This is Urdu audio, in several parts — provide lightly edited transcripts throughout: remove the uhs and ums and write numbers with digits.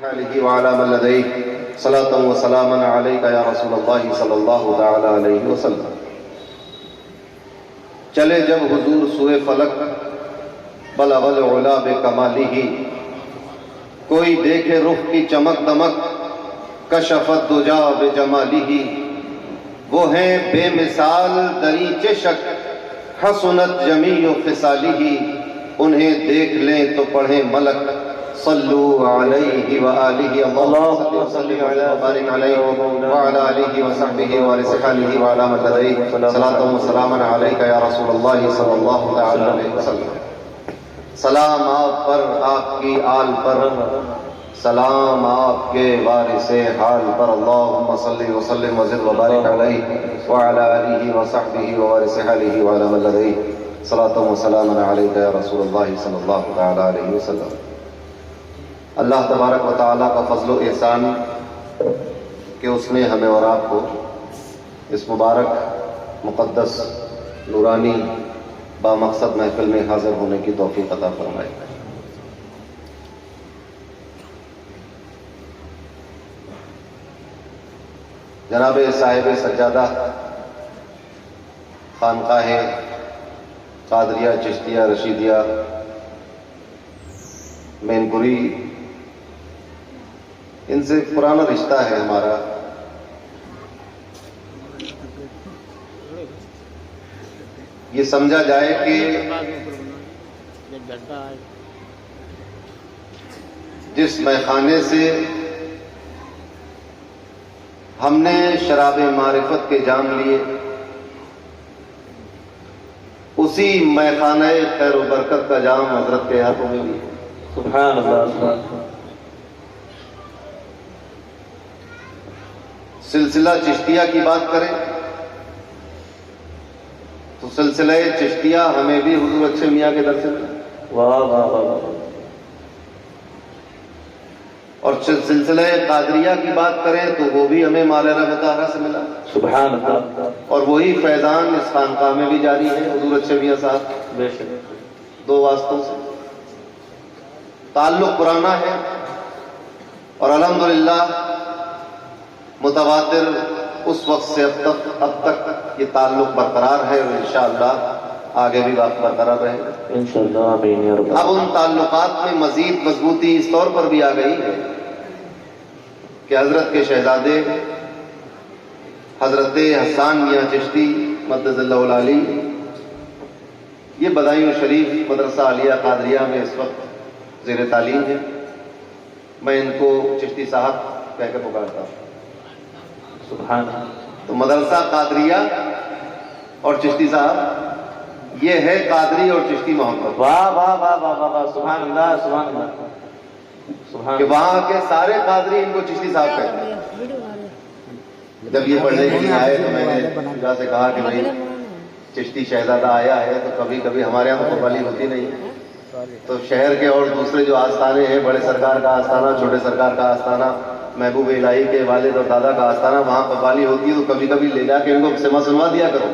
آلہ وعلی من لدیہ صلاۃ و سلاما علیک یا رسول اللہ صلی اللہ تعالی علیہ وسلم۔ چلے جب حضور سوئے فلک بلغ العلا بکمالہ، کوئی دیکھے رخ کی چمک دمک کشفت دجا بجمالہ، وہ ہیں بے مثال دری چشک حسنت جمیع خصالہ، انہیں دیکھ لیں تو پڑھیں ملک صلو علیہ وآلہ اللہم صلی وبارک علیہ وعلی آلہ وصحبہ وآلہ وعلی من لدیہ صلاۃ و سلاما علیک یا رسول اللہ صلی اللہ تعالی علیہ وسلم۔ سلام آپ پر، آپ کی آل پر، سلام آپ کے وارث حال پر، اللہم صلی وسلم وزد وبارک علیہ وعلی آلہ وصحبہ ووارث آلہ وعلی من لدیہ صلاۃ و سلاما علیک یا رسول اللہ صلی اللہ تعالی علیہ وسلم۔ اللہ تبارک و تعالیٰ کا فضل و احسان کہ اس نے ہمیں اور آپ کو اس مبارک مقدس نورانی بامقصد محفل میں حاضر ہونے کی توفیق عطا فرمائے۔ جناب صاحب سجادہ خانقاہ قادریہ چشتیہ رشیدیہ مین پوری، ان سے پرانا رشتہ ہے ہمارا۔ یہ سمجھا جائے کہ جس میخانے سے ہم نے شراب معرفت کے جام لیے، اسی میخانہ خیر و برکت کا جام حضرت کے ہاتھوں میں لیے۔ سبحان اللہ۔ سلسلہ چشتیہ کی بات کریں تو سلسلہ چشتیہ ہمیں بھی حضور اچھے میاں کے در سے ملا، واہ واہ واہ۔ اور سلسلہ قادریہ کی بات کریں تو وہ بھی ہمیں مولانا مطہرہ سے ملا، سبحان اللہ۔ اور وہی فیضان اس خانقاہ میں بھی جاری ہے حضور اچھے میاں صاحب، بے شک۔ دو واسطوں سے تعلق پرانا ہے، اور الحمدللہ متواتر اس وقت سے اب تک یہ تعلق برقرار ہے، اور انشاءاللہ آگے بھی برقرار رہے گا انشاءاللہ، آمین یا رب۔ اب ان تعلقات میں مزید مضبوطی اس طور پر بھی آ گئی ہے کہ حضرت کے شہزادے حضرت حسان میاں چشتی مدد اللہ العالی، یہ بدایوں شریف مدرسہ عالیہ قادریہ میں اس وقت زیر تعلیم ہے۔ میں ان کو چشتی صاحب کہہ کے پکارتا ہوں۔ سبحان اللہ۔ تو مدرسہ قادریہ اور چشتی صاحب، یہ ہے قادری اور چشتی محبت، واہ واہ واہ واہ واہ، سبحان اللہ سبحان اللہ سبحان کہ اللہ۔ وہاں کے سارے قادری ان کو چشتی صاحب کہتے ہیں۔ جب یہ پڑھنے کے لیے آئے تو میں نے خدا سے کہا کہ بھائی چشتی شہزادہ آیا ہے تو کبھی کبھی ہمارے یہاں تو قوالی ہوتی نہیں، تو شہر کے اور دوسرے جو آستانے ہیں، بڑے سرکار کا آستانہ، چھوٹے سرکار کا آستانہ، محبوب الہی کے والد اور دادا کا آستانہ، وہاں قوالی ہوتی ہے تو کبھی کبھی لے جا کے ان کو سما سنوا دیا کرو۔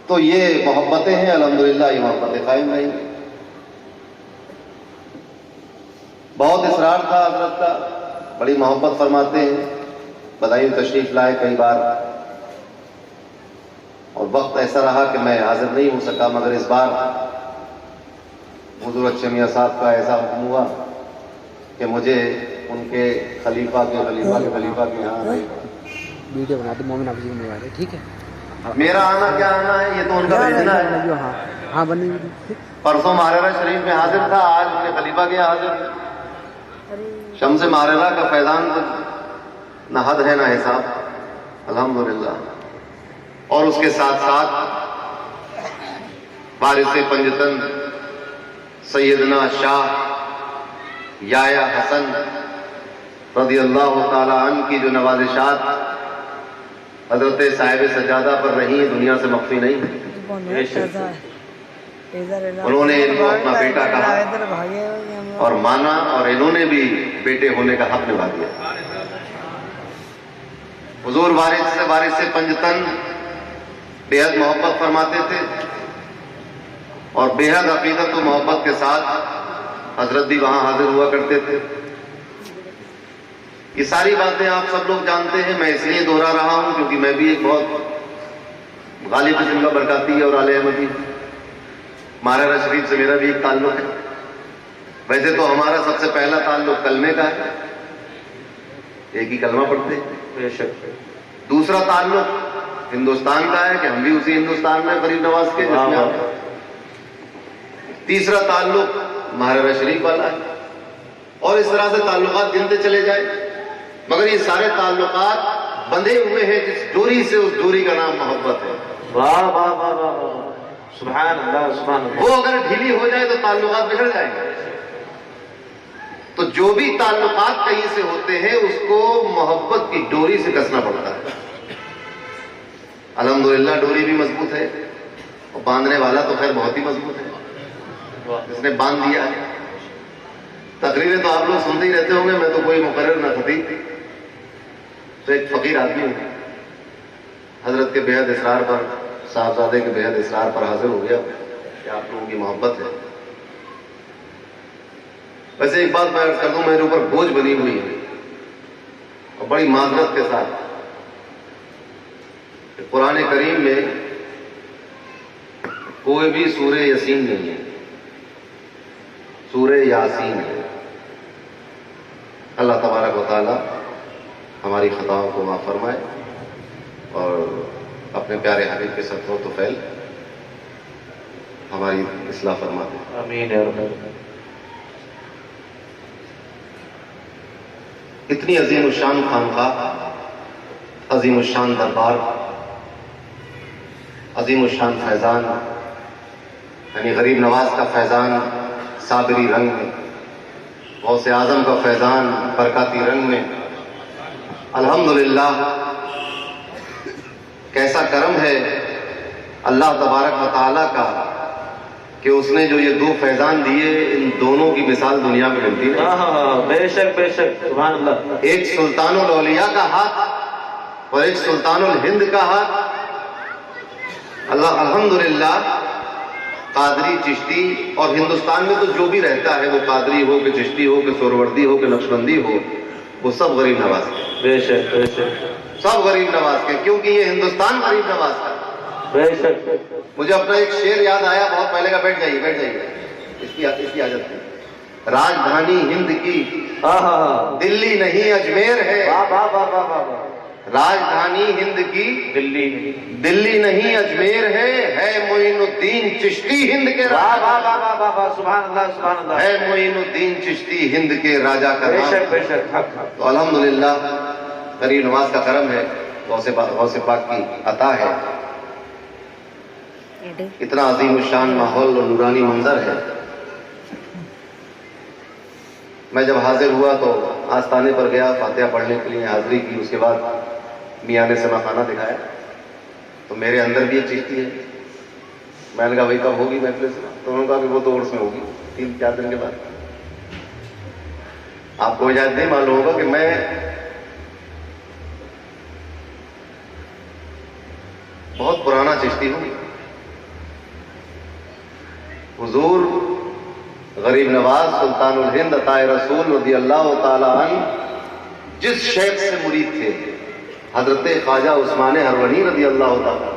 تو یہ محبتیں ہیں، الحمدللہ یہ محبتیں قائم رہیں۔ بہت اصرار تھا حضرت کا، بڑی محبت فرماتے ہیں، بدایوں تشریف لائے کئی بار، اور وقت ایسا رہا کہ میں حاضر نہیں ہو سکا، مگر اس بار حضور اچھے میاں صاحب کا ایسا حکم ہوا کہ مجھے ان کے خلیفہ کے یہاں ویڈیو بناتے مومن حافظ میں والے، ٹھیک ہے؟ میرا آنا کیا آنا ہے، یہ تو ان کا بھیجنا ہے۔ ہاں ہاں بنی ویڈیو۔ پرسوں مہررہ شریف میں حاضر تھا، آج اپنے خلیفہ کے یہاں حاضر۔ شمس مہررہ کا فیضان تو نہ حد ہے نہ حساب، الحمدللہ۔ اور اس کے ساتھ ساتھ وارث پنجتن سیدنا شاہ یایا حسن رضی اللہ تعالی عنہ کی جو نوازشات حضرت صاحب سجادہ پر رہی، دنیا سے مخفی نہیں۔ انہوں نے ان کو اپنا بیٹا کہا اور مانا، اور انہوں نے بھی بیٹے ہونے کا حق نبھا دیا۔ حضور وارث سے پنجتن بے حد محبت فرماتے تھے، اور بے حد عقیدت و محبت کے ساتھ حضرت بھی وہاں حاضر ہوا کرتے تھے. یہ ساری باتیں آپ سب لوگ جانتے ہیں. میں اس لیے دوہرا رہا ہوں کیونکہ میں بھی ایک بہت غالب قسم کا برکاتی اور اعلی احمدی. ماہرہ شریف سے میرا بھی ایک تعلق ہے. ویسے تو ہمارا سب سے پہلا تعلق کلمے کا ہے, ایک ہی کلمہ پڑھتے ہیں. بے شک. دوسرا تعلق ہندوستان کا ہے کہ ہم بھی اسی ہندوستان میں غریب نواز کے جس میں آپ. تیسرا تعلق ماہرہ شریف والا ہے. اور اس طرح سے تعلقات گنتے چلے جائیں, مگر یہ سارے تعلقات بندھے ہوئے ہیں جس ڈوری سے, اس ڈوری کا نام محبت ہے. واہ واہ واہ واہ واہ. سبحان اللہ سبحان اللہ. وہ اگر ڈھیلی ہو جائے تو تعلقات بگڑ جائیں گے. تو جو بھی تعلقات کہیں سے ہوتے ہیں اس کو محبت کی ڈوری سے کسنا پڑتا ہے. الحمدللہ ڈوری بھی مضبوط ہے, اور باندھنے والا تو خیر بہت ہی مضبوط ہے جس نے باندھ دیا ہے. تقریریں تو آپ لوگ سنتے ہی رہتے ہوں گے, میں تو کوئی مقرر نہ خطیب, تو ایک فقیر آدمی ہوں, حضرت کے بے حد اسرار پر, صاحبزادے کے بے حد اسرار پر حاضر ہو گیا کہ آپ لوگوں کی محبت ہے. ویسے ایک بات میں عرض کر دوں, میرے اوپر بوجھ بنی ہوئی ہے اور بڑی معذرت کے ساتھ. قرآن کریم میں کوئی بھی سورہ یاسین نہیں ہے, سورہ یاسین ہے. اللہ تبارک و تعالی ہماری خطاؤں کو معاف فرمائے اور اپنے پیارے حبیب کے صدقہ و طفیل ہماری اصلاح فرما دے. آمین یا رب. اتنی عظیم الشان خانقاہ, عظیم الشان دربار, عظیم الشان فیضان, یعنی غریب نواز کا فیضان صابری رنگ میں, غوث اعظم کا فیضان برکاتی رنگ میں. الحمدللہ کیسا کرم ہے اللہ تبارک و تعالیٰ کا کہ اس نے جو یہ دو فیضان دیے, ان دونوں کی مثال دنیا میں ملتی ہے. بے شک بے شک. سبحان اللہ. ایک سلطان الاولیاء کا ہاتھ اور ایک سلطان الہند کا ہاتھ. اللہ الحمدللہ قادری, چشتی, اور ہندوستان میں تو جو بھی رہتا ہے وہ قادری ہو کہ چشتی ہو کہ سہروردی ہو کہ نقشبندی ہو, وہ سب غریب نواز کے. بے شک بے شک. سب غریب نواز کے, کیونکہ یہ ہندوستان غریب نواز کا. بے شک. مجھے اپنا ایک شعر یاد آیا بہت پہلے کا. بیٹھ جائیے بیٹھ جائیے, اس کی عادت ہے. راجدھانی ہند کی دلی نہیں اجمیر ہے. راجدھانی ہند کی دلی نہیں اجمیر ہے معین الدین چشتی ہند کے راجا. سبحان اللہ سبحان اللہ. ہے معین الدین چشتی ہند کے راجا کا بے نام. شک بے شک. تو الحمدللہ غریب نواز کا کرم ہے, غوث پاک کی عطا ہے. اتنا عظیم الشان ماحول اور نورانی منظر ہے. میں جب حاضر ہوا تو آستانے پر گیا, فاتحہ پڑھنے کے لیے حاضری کی. اس کے بعد میاں نے سما خانہ دکھایا تو میرے اندر بھی ایک چیشتی ہے. میں نے کہا بھائی کب ہوگی محفل سے؟ تو انہوں نے کہا کہ وہ تو عرس میں ہوگی 3-4 دن کے بعد. آپ کو اجازت نہیں معلوم ہوگا کہ میں بہت پرانا چشتی ہوں. حضور غریب نواز سلطان الہند عطائے رسول رضی اللہ تعالی عنہ جس شیخ سے مرید تھے, حضرت خواجہ عثمان ہرونی رضی اللہ تعالی,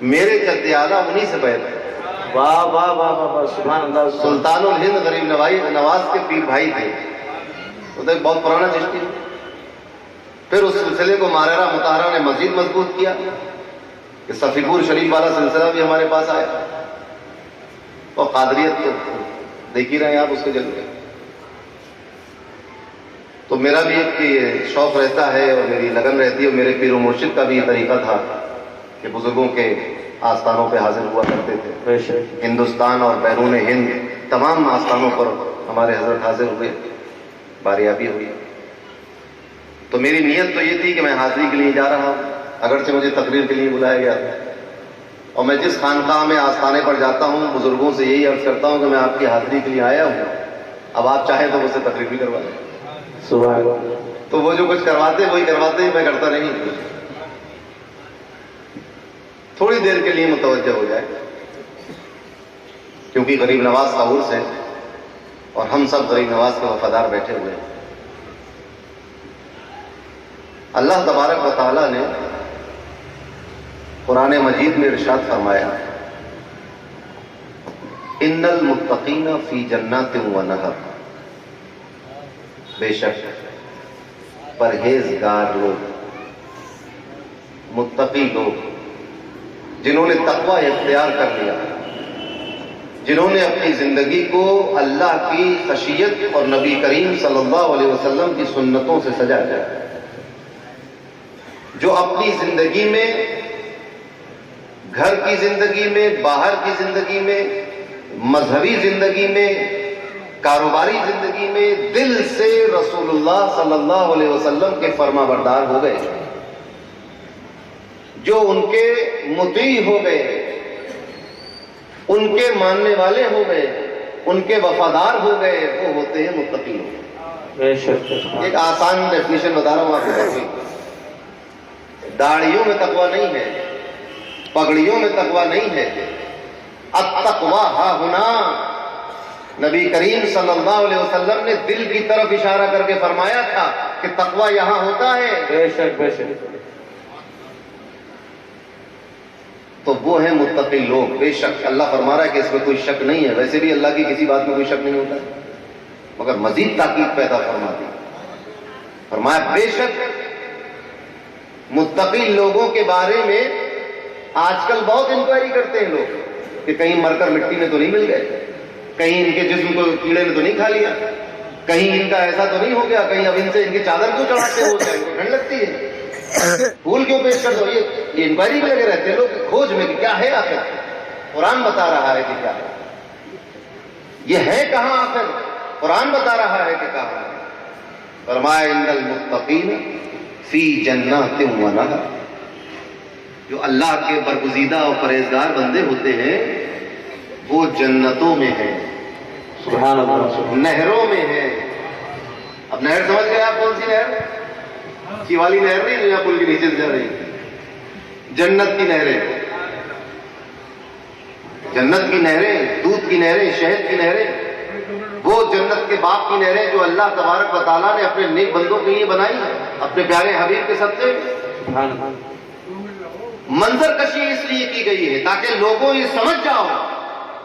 میرے جد اعلیٰ انہی سے بیعت ہے. واہ واہ واہ واہ. سبحان اللہ. سلطان الہند غریب نواز کے پیر بھائی تھے. وہ تو ایک بہت پرانا چشتی. پھر اس سلسلے کو ماہرہ مطہرہ نے مزید مضبوط کیا کہ صفی پور شریف والا سلسلہ بھی ہمارے پاس آیا. اور قادریت تو دیکھ ہی رہے ہیں آپ اس کے جلد. تو میرا بھی ایک شوق رہتا ہے اور میری لگن رہتی ہے, اور میرے پیر و مرشد کا بھی یہ طریقہ تھا کہ بزرگوں کے آستانوں پہ حاضر ہوا کرتے تھے. ہندوستان اور بیرون ہند تمام آستانوں پر ہمارے حضرت حاضر ہوئے, باریابی ہوئی. تو میری نیت تو یہ تھی کہ میں حاضری کے لیے جا رہا ہوں, اگرچہ مجھے تقریر کے لیے بلایا گیا تھا. اور میں جس خانقاہ میں آستانے پر جاتا ہوں بزرگوں سے یہی عرض کرتا ہوں کہ میں آپ کی حاضری کے لیے آیا ہوں, اب آپ چاہیں تو مجھ سے تقریر بھی کروا لیں. سبحان اللہ. تو وہ جو کچھ کرواتے وہی کرواتے, میں کرتا نہیں. تھوڑی دیر کے لیے متوجہ ہو جائے, کیونکہ غریب نواز کا عرس ہے. اور ہم سب غریب نواز کے وفادار بیٹھے ہوئے ہیں۔ اللہ تبارک و تعالیٰ نے قرآن مجید میں ارشاد فرمایا ان المتقین فی جنات و نہر، بے شک پرہیزگار لوگ، متقی لوگ، جنہوں نے تقوی اختیار کر لیا، جنہوں نے اپنی زندگی کو اللہ کی خشیت اور نبی کریم صلی اللہ علیہ وسلم کی سنتوں سے سجایا، جو اپنی زندگی میں، گھر کی زندگی میں، باہر کی زندگی میں، مذہبی زندگی میں، کاروباری زندگی میں دل سے رسول اللہ صلی اللہ علیہ وسلم کے فرما بردار ہو گئے، جو ان کے مطیع ہو گئے، ان کے ماننے والے ہو گئے، ان کے وفادار ہو گئے، وہ ہوتے ہیں متقی لوگ۔ بے شک ایک آسان ڈیفینیشن بتا رہا ہوں آپ کو، داڑھیوں میں تقوی نہیں ہے، پگڑیوں میں تقوی نہیں ہے، التقوی ہا ہنا۔ نبی کریم صلی اللہ علیہ وسلم نے دل کی طرف اشارہ کر کے فرمایا تھا کہ تقوی یہاں ہوتا ہے۔ بے شک بے شک۔ تو وہ ہیں متقی لوگ۔ بے شک اللہ فرما رہا ہے کہ اس میں کوئی شک نہیں ہے، ویسے بھی اللہ کی کسی بات میں کوئی شک نہیں ہوتا ہے، مگر مزید تاکید پیدا فرما دی، فرمایا بے شک متقی لوگوں کے بارے میں آج کل بہت انکوائری کرتے ہیں لوگ کہ کہیں مر کر مٹی میں تو نہیں مل گئے، کہیں ان کے جسم کو کیڑے نے تو نہیں کھا لیا، کہیں ان کا ایسا تو نہیں ہو گیا، کہیں اب ان سے ان کی چادر کیوں چڑھاتے ہو جائے، ان کو ٹھنڈ لگتی ہے، پھول کیوں پیش کر دو، یہ انکوائری میں لگے رہتے ہیں لوگ کھوج میں کہ کیا ہے آخر، قرآن بتا رہا ہے کہ کیا ہے، یہ ہے کہاں آخر، قرآن بتا رہا ہے کہ کہاں ہے۔ فرمایا ان المتقین فی جنات و نہر، جو اللہ کے برگزیدہ اور پرہیزگار بندے ہوتے ہیں وہ جنتوں میں ہیں، سبحان اللہ، نہروں میں ہیں۔ اب نہر سمجھ گئے آپ کون سی نہر؟ کی والی نہر نہیں جو یہاں پل کے نیچے سے جا رہی، جنت کی نہریں، جنت کی نہریں، دودھ کی نہریں، شہد کی نہریں، وہ جنت کے باغ کی نہریں جو اللہ تبارک و تعالیٰ نے اپنے نیک بندوں کے لیے بنائی ہیں، اپنے پیارے حبیب کے صدقے۔ سبحان اللہ۔ منظر کشی اس لیے کی گئی ہے تاکہ لوگوں یہ سمجھ جاؤ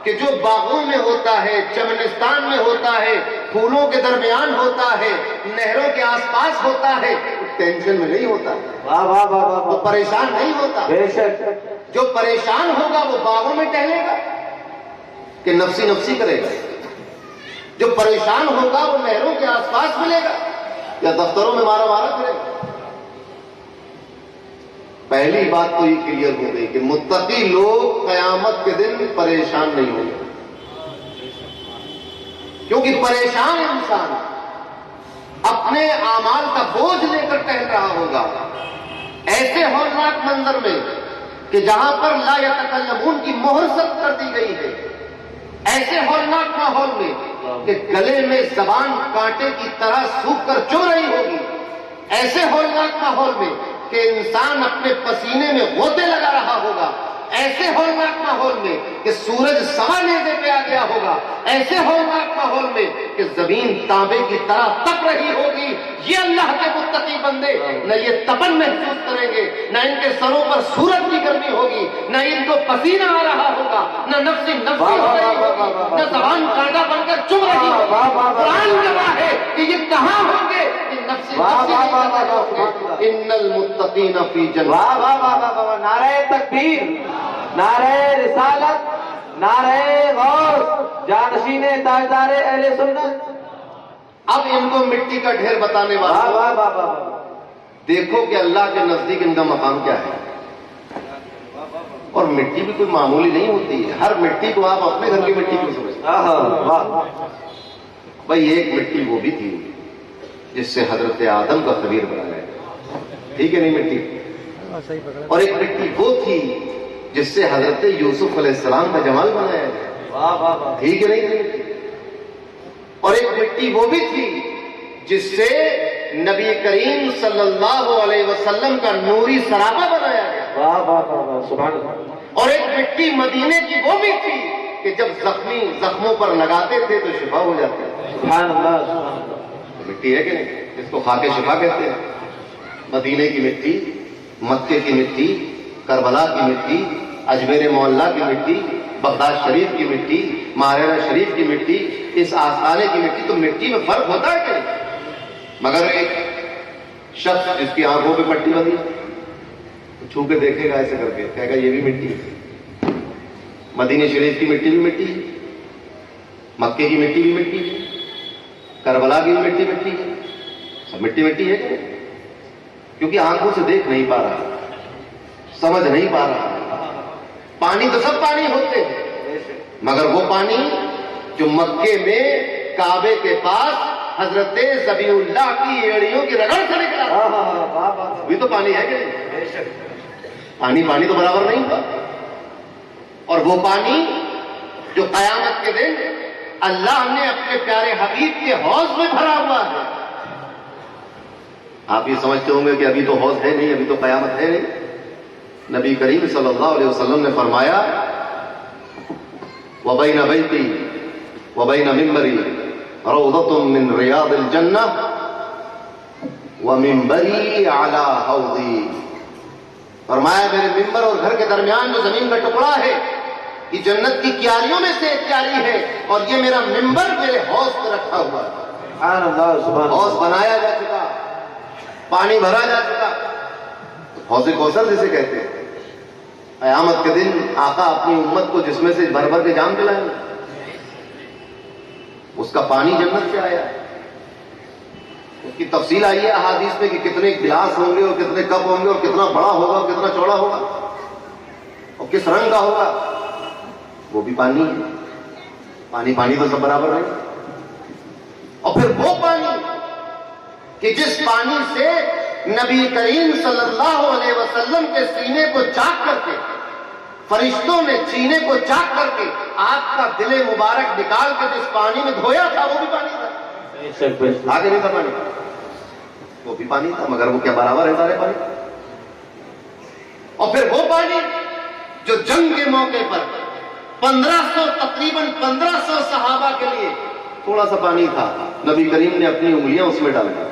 کہ جو باغوں میں ہوتا ہے، چمنستان میں ہوتا ہے، پھولوں کے درمیان ہوتا ہے، نہروں کے آس پاس ہوتا ہے، ٹینشن میں نہیں ہوتا، واہ واہ واہ واہ وہ واہ۔ پریشان نہیں ہوتا۔ بے شک۔ جو پریشان ہوگا وہ باغوں میں ٹہلے گا کہ نفسی نفسی کرے گا، جو پریشان ہوگا وہ نہروں کے آس پاس ملے گا یا دفتروں میں مارا مارا کرے گا۔ پہلی بات تو یہ کلیئر ہو گئی کہ متقی لوگ قیامت کے دن پریشان نہیں ہوں گے، کیونکہ پریشان انسان اپنے اعمال کا بوجھ لے کر ٹہل رہا ہوگا ایسے ہولناک منظر میں کہ جہاں پر لا یتکلمون کی مہر سخت کر دی گئی ہے، ایسے ہولناک ماحول میں کہ گلے میں زبان کانٹے کی طرح سوکھ کر چبھ رہی ہوگی، ایسے ہولناک ماحول میں کہ انسان اپنے پسینے میں غوطے لگا رہا ہوگا، ایسے ہولناک ماحول میں کہ سورج سوا نیزے پہ آ گیا ہوگا، ایسے ہولناک ماحول میں کہ زمین تانبے کی طرح تپ رہی ہوگی، یہ اللہ کے متقی بندے نہ یہ تپن محسوس کریں گے، نہ ان کے سروں پر سورج کی گرمی ہوگی، نہ ان کو پسینہ آ رہا ہوگا، نہ نفسی نفسی ہو رہی ہوگی، نہ زبان کانٹا بن کر چبھ رہی ہوگی۔ قرآن گواہ ہے کہ یہ کہاں ہوں گے؟ نفسی نفسی ان المتقین فی جنات۔ واہ واہ واہ واہ واہ۔ نعرہ تکبیر، نعرہ رسالت، نعرہ غوث، جانشین تاجدار اہل سنت۔ اب ان کو مٹی کا ڈھیر بتانے واہ والا واہ واہ واہ۔ دیکھو کہ اللہ کے نزدیک ان کا مقام کیا ہے، اور مٹی بھی کوئی معمولی نہیں ہوتی ہے، ہر مٹی کو آپ اپنے گھر کی مٹی کیوں سمجھتے ہیں؟ بھائی ایک مٹی وہ بھی تھی جس سے حضرت آدم کا خمیر بنایا ہے، ٹھیک ہے نہیں مٹی، اور ایک مٹی وہ تھی جس سے حضرت یوسف علیہ السلام کا جمال بنایا ہے، واہ واہ واہ۔ ٹھیک ہے نہیں، اور ایک مٹی وہ بھی تھی جس سے نبی کریم صلی اللہ علیہ وسلم کا نوری سراپا بنایا گیا، واہ واہ واہ واہ۔ سبحان اللہ۔ اور ایک مٹی مدینے کی وہ بھی تھی کہ جب زخمی زخموں پر لگاتے تھے تو شفا ہو جاتی، سبحان اللہ سبحان اللہ. مٹی ہے کہ نہیں؟ اس کو خاک شفا کہتے ہیں. مدینے کی مٹی، مکے کی مٹی، کربلا کی مٹی، اجمیر معلیٰ کی مٹی، بغداد شریف کی مٹی، ماہرہ شریف کی مٹی، اس آستانے کی مٹی. تو مٹی میں فرق ہوتا ہے کہ نہیں؟ مگر ایک شخص جس کی آنکھوں پہ پٹی بندی چھو کے دیکھے گا ایسے کر کے، کہے گا یہ بھی مٹی ہے. مدینہ شریف کی مٹی بھی مٹی ہے، مکے کی مٹی بھی مٹی ہے، کربلا کی بھی مٹی ہے. سب مٹی مٹی ہے کہ نہیں؟ کیونکہ آنکھوں سے دیکھ نہیں پا رہا، سمجھ نہیں پا رہا. پانی تو سب پانی ہوتے ہیں، مگر وہ پانی جو مکے میں کعبے کے پاس حضرت ذبیح اللہ کی ایڑیوں کی رگڑ سے نکلا بھی تو پانی ہے کہ نہیں؟ پانی تو برابر نہیں تھا. اور وہ پانی جو قیامت کے دن اللہ نے اپنے پیارے حبیب کے حوض میں بھرا ہوا ہے. آپ یہ سمجھتے ہوں گے کہ ابھی تو حوض ہے نہیں، ابھی تو قیامت ہے نہیں. نبی کریم صلی اللہ علیہ وسلم نے فرمایا وَبَيْنَ بَيْتِي وَبَيْنَ مِنبَرِي رَوْضَةٌ مِّن رِيَاضِ الْجَنَّةِ وَمِنبَرِي عَلَى حَوْضِي. فرمایا میرے ممبر اور گھر کے درمیان جو زمین کا ٹکڑا ہے یہ جنت کی کیاریوں میں سے ایک کیاری ہے، اور یہ میرا ممبر میرے حوض پہ رکھا ہوا ہے. سبحان اللہ سبحان حوض بنایا جا چکا، پانی بھرا جا چکا. حوض کوثر جسے کہتے ہیں. قیامت کے دن آقا اپنی امت کو جس میں سے بھر بھر کے جام پلائیں گے، اس کا پانی جنت سے آیا. اس کی تفصیل آئی ہے احادیث میں کہ کتنے گلاس ہوں گے اور کتنے کپ ہوں گے اور کتنا بڑا ہوگا اور کتنا چوڑا ہوگا اور کس رنگ کا ہوگا. وہ بھی پانی ہے. پانی تو سب برابر ہے. اور پھر وہ پانی کہ جس پانی سے نبی کریم صلی اللہ علیہ وسلم کے سینے کو چاک کر کے فرشتوں نے سینے کو چاک کر کے آپ کا دل مبارک نکال کے جس پانی میں دھویا تھا وہ بھی پانی تھا. آگے نہیں تھا پانی، وہ بھی پانی تھا، مگر وہ کیا برابر ہے سارے پانی. اور پھر وہ پانی جو جنگ کے موقع پر 1500 تقریباً 1500 صحابہ کے لیے تھوڑا سا پانی تھا، نبی کریم نے اپنی انگلیاں اس میں ڈال دی.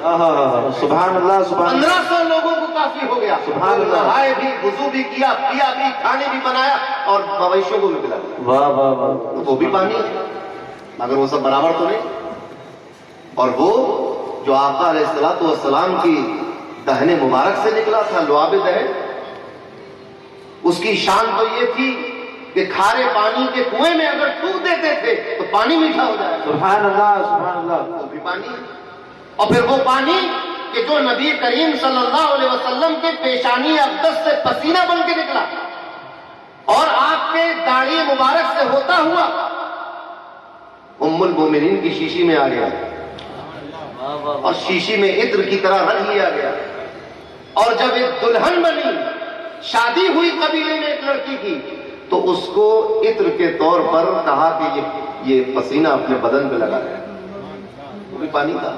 سبحان اللہ سبحان اللہ. 1500 لوگوں کو کافی ہو گیا. سبحان اللہ. نہائے بھی، وضو بھی کیا، پیا بھی، کھانے بھی بنایا اور مویشیوں کو بھی پلایا. واہ واہ واہ. وہ بھی پانی ہے، مگر وہ سب برابر تو نہیں. اور وہ جو آقا علیہ الصلوۃ والسلام کی دہن مبارک سے نکلا تھا، لعاب دہن، اس کی شان تو یہ تھی کہ کھارے پانی کے کنویں میں اگر ٹوٹ دیتے تھے تو پانی میٹھا ہو جائے. سبحان اللہ سبحان اللہ. وہ بھی پانی. اور پھر وہ پانی کہ جو نبی کریم صلی اللہ علیہ وسلم کے پیشانی اقدس سے پسینہ بن کے نکلا اور آپ کے داڑھی مبارک سے ہوتا ہوا ام المومنین کی شیشی میں آ گیا اور شیشی میں عطر کی طرح رکھ لیا گیا. اور جب ایک دلہن بنی، شادی ہوئی قبیلے میں ایک لڑکی کی، تو اس کو عطر کے طور پر کہا کہ یہ پسینہ اپنے بدن پہ لگا ہے. وہ بھی پانی تھا.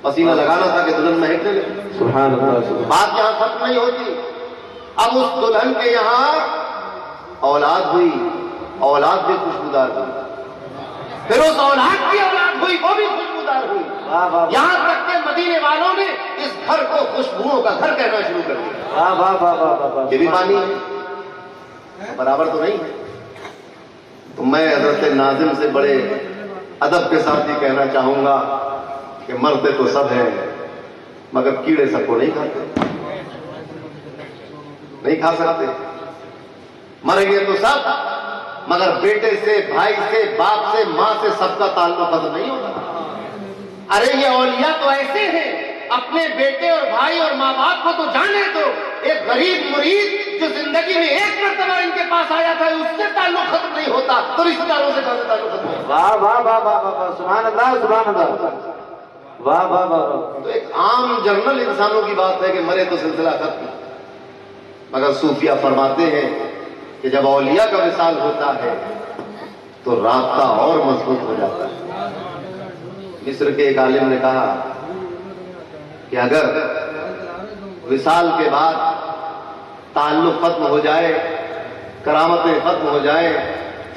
پسینہ لگانا تھا کہ دلہن مہکنے لگے. سبحان اللہ. بات یہاں ختم نہیں ہوتی. اب اس دلہن کے یہاں اولاد ہوئی، اولاد بھی خوشبودار ہوئی. پھر اس اولاد کی اولاد ہوئی، وہ بھی خوشبودار ہوئی. یہاں تک کہ مدینے والوں نے اس گھر کو خوشبوؤں کا گھر کہنا شروع کر دیا. یہ بھی پانی ہے، برابر تو نہیں ہے. تو میں حضرت ناظم سے بڑے ادب کے ساتھ یہ کہنا چاہوں گا کہ مرتے تو سب ہیں مگر کیڑے سب کو نہیں کھاتے، نہیں کھا سکتے. مریں گے تو سب، مگر بیٹے سے، بھائی سے، باپ سے، ماں سے سب کا تعلق ختم نہیں ہوتا. ارے یہ اولیاء تو ایسے ہیں، اپنے بیٹے اور بھائی اور ماں باپ کو تو جانے دو. ایک غریب مرید جو زندگی میں ایک مرتبہ ان کے پاس آیا تھا اس سے تعلق ختم نہیں ہوتا، تو رشتہ داروں سے کیسے تعلق ختم ہوتا؟ واہ واہ واہ واہ واہ. سبحان اللہ سبحان اللہ. واہ واہ واہ. تو ایک عام جنرل انسانوں کی بات ہے کہ مرے تو سلسلہ ختم. مگر صوفیہ فرماتے ہیں کہ جب اولیاء کا وصال ہوتا ہے تو رابطہ اور مضبوط ہو جاتا ہے. مصر کے ایک عالم نے کہا کہ اگر وصال کے بعد تعلق ختم ہو جائے، کرامتیں ختم ہو جائے،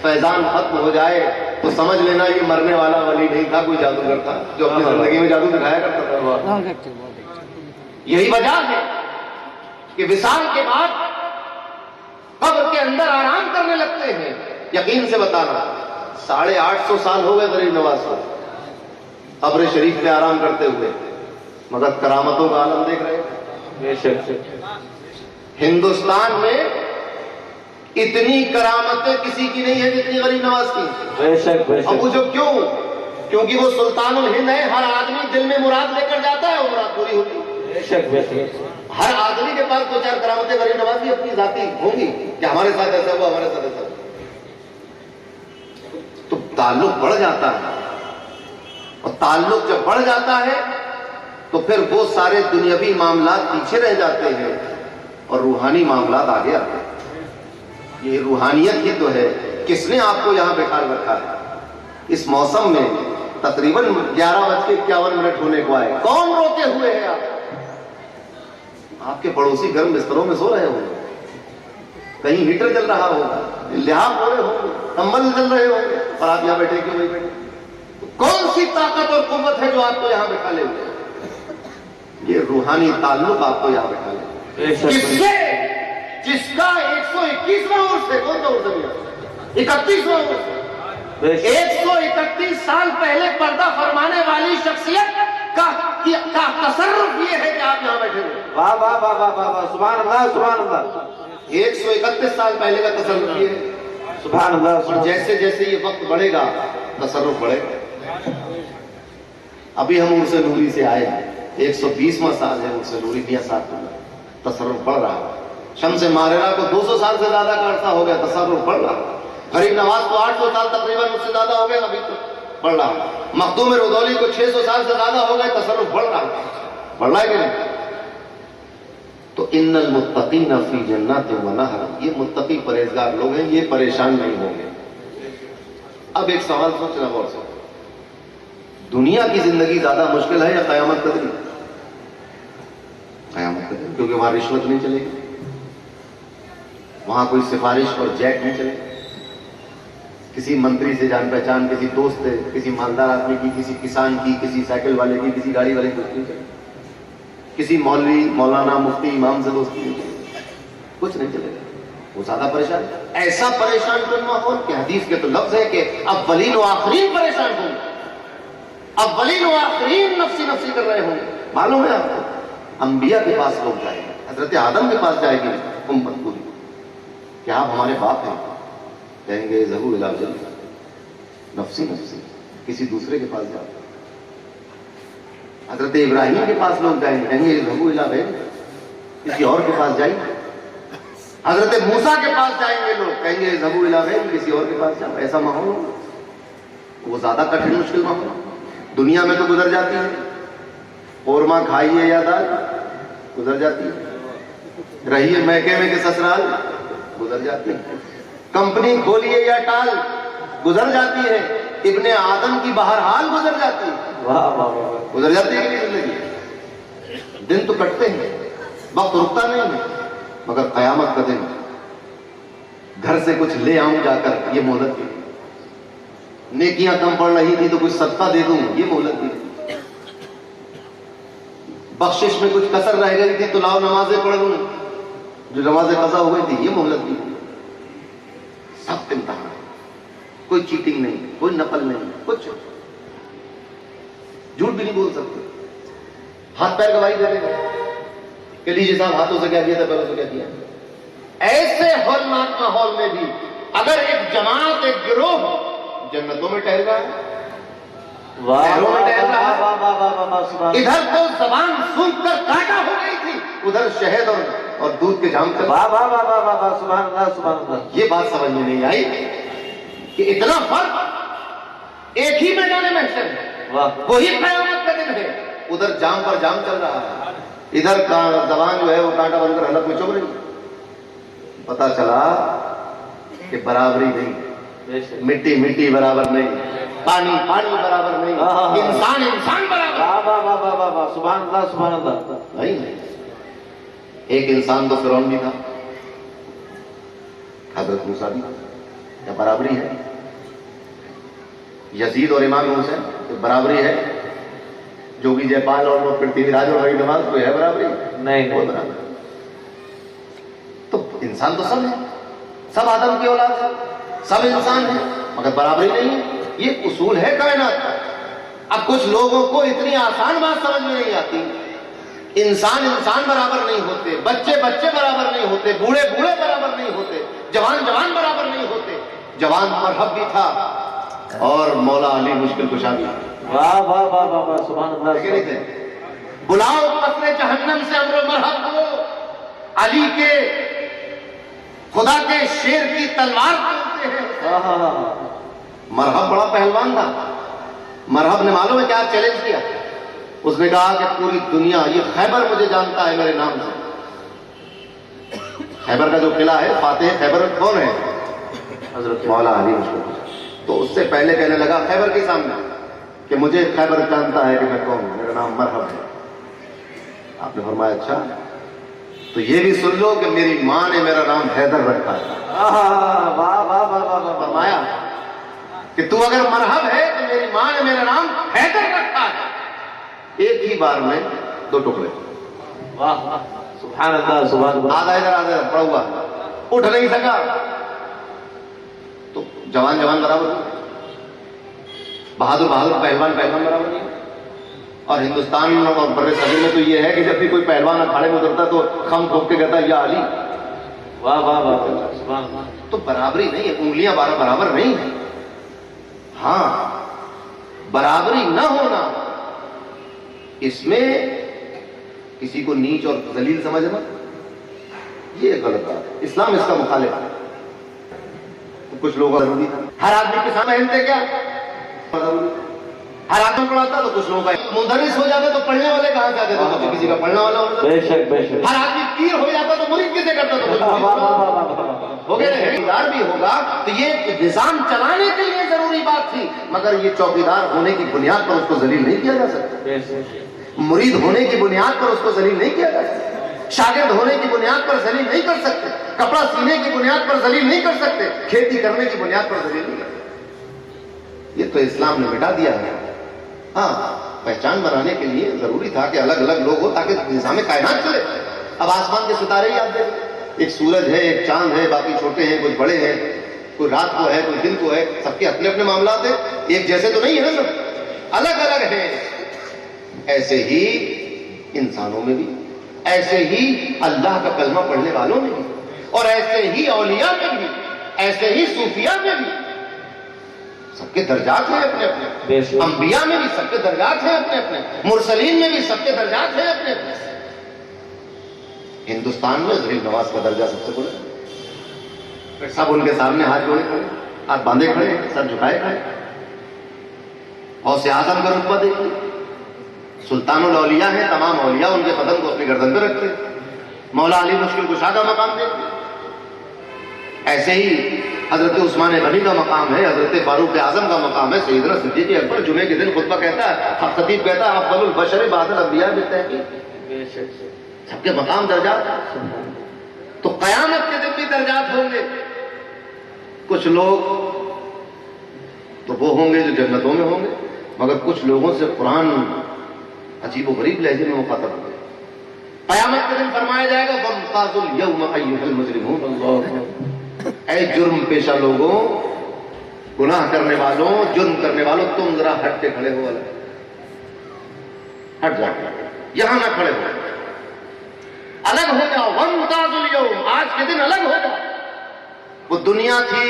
فیضان ختم ہو جائے، تو سمجھ لینا یہ مرنے والا ولی نہیں تھا، کوئی جادوگر تھا جو اپنی زندگی میں جادو دکھایا کرتا تھا۔ بہت اچھے بہت اچھے۔ یہی وجہ ہے کہ وصال کے بعد قبر کے اندر آرام کرنے لگتے ہیں۔ یقین سے بتانا 850 سال ہو گئے غریب نواز کو قبر شریف میں آرام کرتے ہوئے، مگر کرامتوں کا عالم دیکھ رہے ہیں۔ بے شک ہندوستان میں اتنی کرامتیں کسی کی نہیں ہے جتنی غریب نواز کی۔ بے شک بے اب شک پوچھو کیوں؟ کیونکہ وہ سلطان الہند ہے، ہر آدمی دل میں مراد لے کر جاتا ہے، وہ مراد پوری ہوتی ہے۔ بے شک بے شک۔ ہر آدمی کے پاس 2-4 کرامتیں غریب نواز کی اپنی ذاتی ہوں گی کہ ہمارے ساتھ ایسا ہوا، ہمارے ساتھ ایسا ہوا، تو تعلق بڑھ جاتا ہے، اور تعلق جب بڑھ جاتا ہے تو پھر وہ سارے دنیاوی معاملات پیچھے رہ جاتے ہیں اور روحانی معاملات آگے آتے ہیں۔ یہ روحانیت ہی تو ہے۔ کس نے آپ کو یہاں بٹھا رکھا ہے؟ اس موسم میں تقریباً 11:51 ہونے کو آئے، کون روتے ہوئے ہیں آپ؟ آپ کے پڑوسی گرم بستروں میں سو رہے ہوں گے، کہیں ہیٹر چل رہا ہوگا، لحاف ہو رہے ہوں گے، کمبل چل رہے ہوں گے، اور آپ یہاں بیٹھے کیوں نہیں بیٹھے؟ کون سی طاقت اور قوت ہے جو آپ کو یہاں بٹھا لے ہوئے؟ یہ روحانی تعلق آپ کو یہاں بٹھا لے۔ کس سے؟ جس کا 121واں عرس ہے، کون سا عرس ہے؟ 31واں عرس ہے۔ 131 سال پہلے پردہ فرمانے والی شخصیت کا تصرف یہ ہے کہ آپ یہاں بیٹھے ہوئے۔ واہ واہ واہ واہ واہ، سبحان اللہ سبحان اللہ۔ 131 سال پہلے کا تصرف یہ ہے۔ سبحان اللہ اور سبحان اللہ۔ جیسے جیسے یہ وقت بڑھے گا تصرف بڑھے گا۔ ابھی ہم عرس نوری سے آئے ہیں، 120واں سال ہے عرس نوری، میاں صاحب کا تصرف بڑھ رہا ہے۔ شمس ماررہ کو 200 سال سے زیادہ کا عرصہ ہو گیا، تصرف بڑھ رہا ہے۔ غریب نواز کو 800 سال تقریباً اس سے زیادہ ہو گئے، ابھی تک بڑھ رہا ہے۔ مخدوم رودولی کو 600 سال سے زیادہ ہو گئے، تصرف بڑھ رہا ہے۔ بڑھ رہا ہے کہ نہیں؟ تو ان المتقین فی جنات و نہر، یہ متقی پرہیزگار لوگ ہیں، یہ پریشان نہیں ہوں گے۔ اب ایک سوال سوچنا غور سے، دنیا کی زندگی زیادہ مشکل ہے یا قیامت کا دن؟ قیامت کا دن، کیونکہ وہاں رشوت نہیں چلے گی، وہاں کوئی سفارش اور جیک نہیں چلے گا، کسی منتری سے جان پہچان، کسی دوست سے، کسی مالدار آدمی کی، کسی کسان کی، کسی سائیکل والے کی، کسی گاڑی والے کی دوستی نہیں چلے گی، کسی مولوی مولانا مفتی امام سے دوستی نہیں چلے گی، کچھ نہیں چلے گا، وہ زیادہ پریشان، ایسا پریشان کن ماحول کہ حدیث کے تو لفظ ہے کہ اولین و آخرین پریشان ہوں گے، اولین و آخرین نفسی نفسی کر رہے ہوں گے۔ معلوم ہے آپ کو، انبیاء کے پاس لوگ جائیں گے، حضرت آدم کے پاس جائے گی امت پوری کہ آپ ہمارے باپ ہیں، کہیں گے ذہو الی جنت، نفسی نفسی، کسی دوسرے کے پاس جاؤ۔ حضرت ابراہیم کے پاس لوگ جائیں گے، کہیں گے ذہو الی غیر، کسی اور کے پاس جائیں گے۔ حضرت موسیٰ کے پاس جائیں گے لوگ، کہیں گے ذہو الی غیر، کسی اور کے پاس جاؤ۔ ایسا ماحول ہوگا، وہ زیادہ کٹھن مشکل ماحول۔ دنیا میں تو گزر جاتی ہے، قورمہ کھائیے یا دال گزر جاتی ہے، رہیے میکے میں کہ سسرال گزر جاتی ہے، کمپنی کھولیے یا ٹال گزر جاتی ہے، ابن آدم کی بہرحال گزر جاتی ہے، واہ واہ واہ، گزر جاتی ہے کہ زندگی۔ دن تو کٹتے ہیں، وقت رکتا نہیں ہے، مگر قیامت کا دن، گھر سے کچھ لے آؤں جا کر، یہ مہلت کی، نیکیاں کم پڑ رہی تھی تو کچھ صدقہ دے دوں، یہ مہلت کی، بخشش میں کچھ کسر رہ گئی تھی تو لاؤ نمازیں پڑھ دوں، جو نمازیں قضا ہو گئی تھی، یہ مہلت کی۔ سخت امتحان، کوئی چیٹنگ نہیں، کوئی نقل نہیں، کچھ جھوٹ بھی نہیں بول سکتے، ہاتھ پیر گواہی دے دیں کہ لیجیے صاحب ہاتھوں سے کیا کیا تھا، پیروں سے کیا کیا۔ ایسے ہولناک ماحول میں بھی اگر ایک جماعت، ایک گروہ جنتوں میں ٹہل رہا ہے، شہروں میں ٹہل رہا ہے، ادھر تو زبان سونکھ کر کانٹا ہو گئی تھی، ادھر شہد اور دودھ کے جام چل، واہ واہ واہ واہ واہ، سبحان اللہ سبحان اللہ۔ یہ بات سمجھ میں نہیں آئی کہ اتنا فرق ایک ہی میدان محشر ہے، وہی قیامت کا دن ہے، ادھر جام پر جام چل رہا ہے، ادھر کا زبان جو ہے وہ کانٹا بن کر حلق میں چبھ رہی ہے۔ پتا چلا کہ برابری نہیں، مٹی مٹی برابر نہیں، پانی پانی برابر نہیں، انسان انسان برابر سبحان اللہ سبحان اللہ۔ نہیں، ایک انسان تو فرعون بھی تھا، حضرت موسیٰ بھی، کیا برابری ہے؟ یزید اور امام حسین تو برابری ہے؟ جوگی جے پال اور پرتھوی راج اور غریب نواز کوئی ہے برابری؟ نہیں کوئی برابری۔ تو انسان تو سب ہے، سب آدم کی اولاد ہے، سب انسان ہیں، مگر برابری نہیں ہے۔ یہ اصول ہے کائنات کا۔ اب کچھ لوگوں کو اتنی آسان بات سمجھ میں نہیں آتی۔ انسان برابر نہیں ہوتے، بچے برابر نہیں ہوتے، بوڑھے برابر نہیں ہوتے، جوان برابر نہیں ہوتے۔ جوان مرحب بھی تھا اور مولا علی مشکل کشا بھی تھا۔ واہ واہ واہ واہ واہ، سبحان اللہ۔ کہ نہیں تھے؟ بلاؤ قصر جہنم سے امر و مرحب کو، علی کے خدا کے شیر کی تلوار بولتے ہیں۔ مرحب بڑا پہلوان تھا۔ مرحب نے معلوم ہے کیا چیلنج کیا؟ اس نے کہا کہ پوری دنیا یہ خیبر مجھے جانتا ہے میرے نام سے۔ خیبر کا جو قلعہ ہے، فاتح خیبر کون ہے؟ حضرت مولا علی مشکل کشا۔ تو اس سے پہلے کہنے لگا خیبر کے سامنے کہ مجھے خیبر جانتا ہے کہ میں کون ہوں، میرا نام مرحب ہے۔ آپ نے فرمایا اچھا تو یہ بھی سن لو کہ میری ماں نے میرا نام حیدر رکھا ہے۔ فرمایا کہ تو اگر مرحب ہے تو میری ماں نے میرا نام حیدر رکھا ہے۔ ایک ہی بار میں دو ٹکڑے، واہ واہ، سبحان اللہ سبحان اللہ۔ آدھا ادھر پڑا ہوا، اٹھ نہیں سکا۔ تو جوان برابر نہیں، بہادر پہلوان برابر نہیں۔ اور ہندوستان اور بر صغیر میں تو یہ ہے کہ جب بھی کوئی پہلوان اکھاڑے میں اترتا تو خم ٹھوک کے کہتا ہے یا علی۔ واہ واہ واہ، سبحان اللہ۔ تو برابری نہیں ہے، انگلیاں برابر نہیں ہیں۔ ہاں، برابری نہ ہونا اس میں کسی کو نیچ اور ذلیل سمجھنا یہ غلط بات ہے۔ اسلام اس کا مخالف ہے۔ تو کچھ لوگوں کا ضروری تھا، ہر آدمی کے سامنے پہنتے کیا ہر آدمی پڑھاتا تو کچھ لوگوں کا مدرس ہو جاتا تو پڑھنے والے کہاں سے آتے تو کسی کا پڑھنے والا ہوتا۔ بے شک بے شک۔ ہر آدمی پیر ہو جاتا تو مرید کسے کرتا تو ہو گیا، چوکیدار بھی ہوگا تو یہ نظام چلانے کے لیے ضروری بات تھی، مگر یہ چوکیدار ہونے کی بنیاد پر اس کو ذلیل نہیں کیا جا سکتا، مرید ہونے کی بنیاد پر اس کو ذلیل نہیں کیا جا سکتا، شاگرد ہونے کی بنیاد پر ذلیل نہیں کر سکتے، کپڑا سینے کی بنیاد پر ذلیل نہیں کر سکتے، کھیتی کرنے کی بنیاد پر ذلیل نہیں کر سکتے۔ یہ تو اسلام نے مٹا دیا ہے۔ ہاں، پہچان بنانے کے لیے ضروری تھا کہ الگ الگ لوگ ہو تاکہ نظام کائنات چلے۔ اب آسمان کے ستارے ہی آپ دیکھیں، ایک سورج ہے، ایک چاند ہے، باقی چھوٹے ہیں، کچھ بڑے ہیں، کوئی رات کو ہے، کوئی دن کو ہے، سب کے اپنے اپنے معاملات ہیں، ایک جیسے تو نہیں ہے نا، سب الگ الگ ہیں۔ ایسے ہی انسانوں میں بھی، ایسے ہی اللہ کا کلمہ پڑھنے والوں میں بھی، اور ایسے ہی اولیاء میں بھی، ایسے ہی صوفیاء میں بھی سب کے درجات ہیں اپنے اپنے، انبیاء میں بھی سب کے درجات ہیں اپنے اپنے، مرسلین میں بھی سب کے درجات ہیں اپنے اپنے۔ ہندوستان میں غریب نواز کا درجہ سب سے بڑا، سب ان کے سامنے ہاتھ جوڑے کھڑے، ہاتھ باندھے کھڑے، سر جھکائے کھڑے۔ غوث اعظم کا رتبہ دیکھیے، سلطان الاولیاء ہیں، تمام اولیاء ان کے قدم کو اپنی گردن پہ رکھتے ہیں۔ مولا علی مشکل کشا کا مقام دیکھیے، ایسے ہی حضرت عثمان غنی کا مقام ہے، حضرت فاروق اعظم کا مقام ہے، سیدنا صدیق اکبر جمعے کے دن خطبہ کہتا ہے، خطیب کہتا ہے افضل البشر بعد الانبیاء بالتحقیق۔ سب کے مقام درجات ہیں، تو قیامت کے دن بھی درجات ہوں گے۔ کچھ لوگ تو وہ ہوں گے جو جنتوں میں ہوں گے، مگر کچھ لوگوں سے قرآن عجیب و غریب لہجے میں مخاطب ہوں گے۔ قیامت کے دن فرمایا جائے گا وَامْتَازُوا الْيَوْمَ أَيُّهَا الْمُجْرِمُونَ، اے جرم پیشہ لوگوں، گناہ کرنے والوں، جرم کرنے والوں، تم ذرا ہٹ کے کھڑے ہو، ہٹ جاؤ، یہاں نہ کھڑے ہو، الگ ہو جاؤ۔ وَامْتَازُوا الْيَوْمَ، آج کے دن الگ ہو جاؤ۔ وہ دنیا تھی،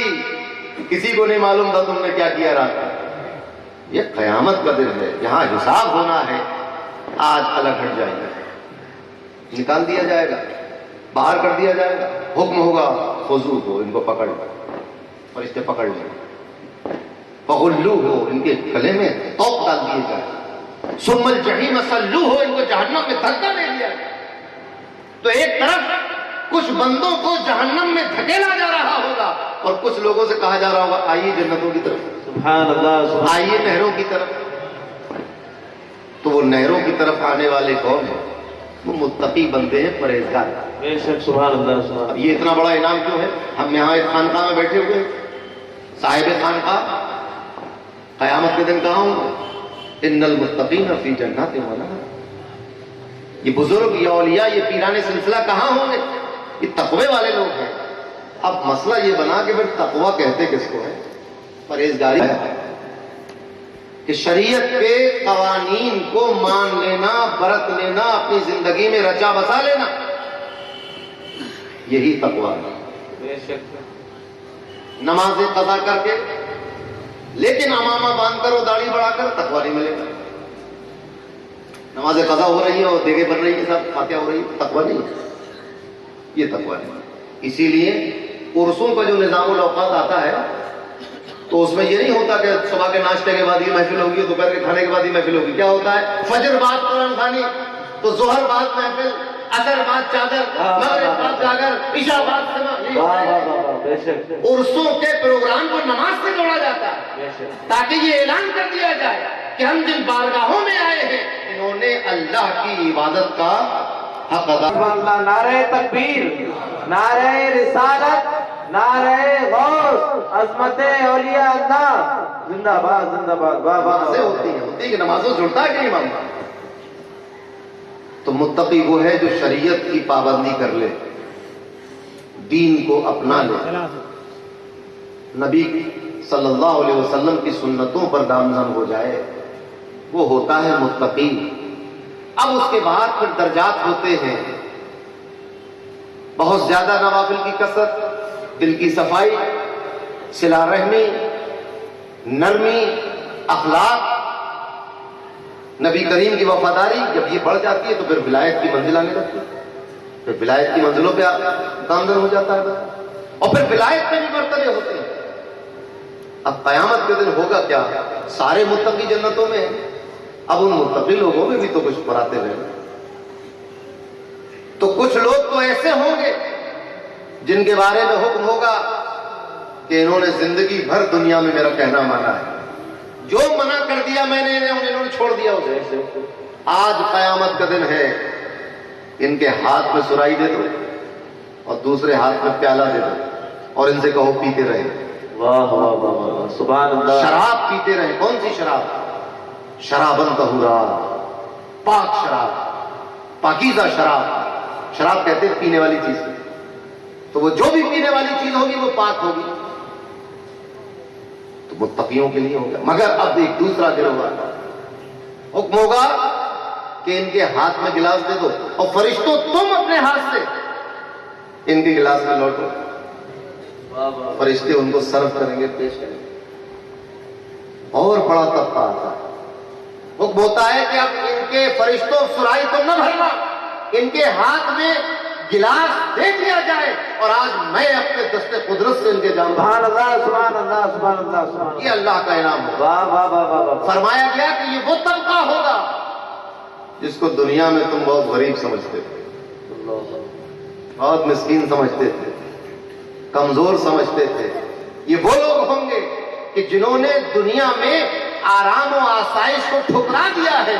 کسی کو نہیں معلوم تھا تم نے کیا کیا رات کو۔ یہ قیامت کا دن ہے، یہاں حساب ہونا ہے، آج الگ ہٹ جائیں گے، نکال دیا جائے گا، باہر کر دیا جائے گا، حکم ہوگا خضوع ہو، ان کو پکڑ لو، فرشتے پکڑ لیں، فغلو ہو، ان کے گلے میں توق ڈال دیے جائے، ثم الجحیم صلو ہو، ان کو جہنم میں دھکا دے دیا جائے۔ تو ایک طرف کچھ بندوں کو جہنم میں دھکیلا جا رہا ہوگا، اور کچھ لوگوں سے کہا جا رہا ہوگا آئیے جنتوں کی طرف، سبحان اللہ، آئیے نہروں کی طرف۔ تو وہ نہروں کی طرف آنے والے کون ہیں؟ وہ متقی بندے ہیں، پرہیزگار۔ بے شک، سبحان اللہ سبحان اب یہ اتنا بڑا انعام کیوں ہے؟ ہم یہاں ایک خانقاہ میں بیٹھے ہوئے ہیں، صاحب خانقاہ قیامت کے دن کہاں ہوں گے؟ ان المتقین فی جنات و نہر۔ یہ بزرگ، یہ اولیاء، یہ پیران سلسلہ کہاں ہوں گے؟ یہ تقوی والے لوگ ہیں۔ اب مسئلہ یہ بنا کہ پھر تقوی کہتے کس کو ہے؟ پرہیزگاری ہے کہ شریعت کے قوانین کو مان لینا، برت لینا، اپنی زندگی میں رچا بسا لینا، یہی تقوی ہے۔ بے شک نماز قضا کر کے لیکن امامہ باندھ کر اور داڑھی بڑھا کر تقوی نہیں ملے گا۔ نماز قضا ہو رہی ہے اور دیگیں بن رہی ہے، سب فاتحہ ہو رہی ہے، تقوی نہیں ہے، یہ تقوی نہیں۔ اسی لیے عرسوں کا جو نظام الاوقات آتا ہے تو اس میں یہ نہیں ہوتا کہ صبح کے ناشتے کے بعد یہ محفل ہوگی، دوپہر کے کھانے کے بعد یہ محفل ہوگی۔ کیا ہوتا ہے؟ فجر بعد قرآن خوانی، تو ظہر بعد محفل، عصر بعد چادر، مغرب بعد جاگر، عشاء بعد سما۔ واہ واہ واہ واہ، بے شک عرسوں کے پروگرام کو نماز سے جوڑا جاتا ہے بے شک۔ تاکہ یہ اعلان کر دیا جائے کہ ہم جن بارگاہوں میں آئے ہیں انہوں نے اللہ کی عبادت کا حق ادا کیا۔ سبحان اللہ، نعرہ تکبیر، نعرہ رسالت، نعرہ غوث، عظمت اولیاء اللہ، زندہ باد زندہ باد، واہ واہ نمازیں ہوتی ہیں کہ نمازوں سے جڑتا ہے کہ نہیں مانتا؟ تو متقی وہ ہے جو شریعت کی پابندی کر لے، دین کو اپنا لے، نبی صلی اللہ علیہ وسلم کی سنتوں پر گامزن ہو جائے، وہ ہوتا ہے متقی۔ اب اس کے بعد پھر درجات ہوتے ہیں، بہت زیادہ نوافل کی کثرت، دل کی صفائی، صلہ رحمی، نرمی، اخلاق، نبی کریم کی وفاداری۔ جب یہ بڑھ جاتی ہے تو پھر ولایت کی منزل آنے لگتی ہے، پھر ولایت کی منزلوں پہ گامزن ہو جاتا ہے، اور پھر ولایت میں بھی مرتبے ہوتے ہیں۔ اب قیامت کے دن ہوگا کیا؟ سارے متقی جنتوں میں ہیں، اب ان متقی لوگوں میں بھی تو کچھ مراتب ہیں۔ تو کچھ لوگ تو ایسے ہوں گے جن کے بارے میں حکم ہوگا کہ انہوں نے زندگی بھر دنیا میں میرا کہنا مانا ہے، جو منع کر دیا میں نے انہوں نے چھوڑ دیا اسے۔ آج قیامت کا دن ہے، ان کے ہاتھ میں سرائی دے دو اور دوسرے ہاتھ میں پیالہ دے دو اور ان سے کہو پیتے رہے، واہ واہ واہ واہ، سبحان اللہ۔ شراب پیتے رہے۔ کون سی شراب؟ شرابن طہورا، پاک شراب، پاکیزہ شراب۔ شراب کہتے ہیں پینے والی چیز، تو وہ جو بھی پینے والی چیز ہوگی وہ پاک ہوگی، تو متقیوں کے لیے ہوگا۔ مگر اب ایک دوسرا گروہ آتا، حکم ہوگا کہ ان کے ہاتھ میں گلاس دے دو، اور فرشتوں تم اپنے ہاتھ سے ان کے گلاس میں لوٹو۔ فرشتے ان کو سرو کریں گے، پیش کریں گے۔ اور بڑا طبقہ آتا ہے، حکم ہوتا ہے کہ اب ان کے فرشتوں سرائی تو نہ بھرنا، ان کے ہاتھ میں گلاس دے دیا جائے، اور آج میں اپنے دست قدرت سے ان کے جام۔ سبحان اللہ سبحان اللہ سبحان اللہ سبحان اللہ، یہ اللہ کا انعام ہوگا۔ واہ واہ واہ واہ واہ۔ فرمایا گیا کہ یہ وہ طبقہ ہوگا جس کو دنیا میں تم بہت غریب سمجھتے تھے، بہت مسکین سمجھتے تھے، کمزور سمجھتے تھے۔ یہ وہ لوگ ہوں گے کہ جنہوں نے دنیا میں آرام و آسائش کو ٹھکرا دیا ہے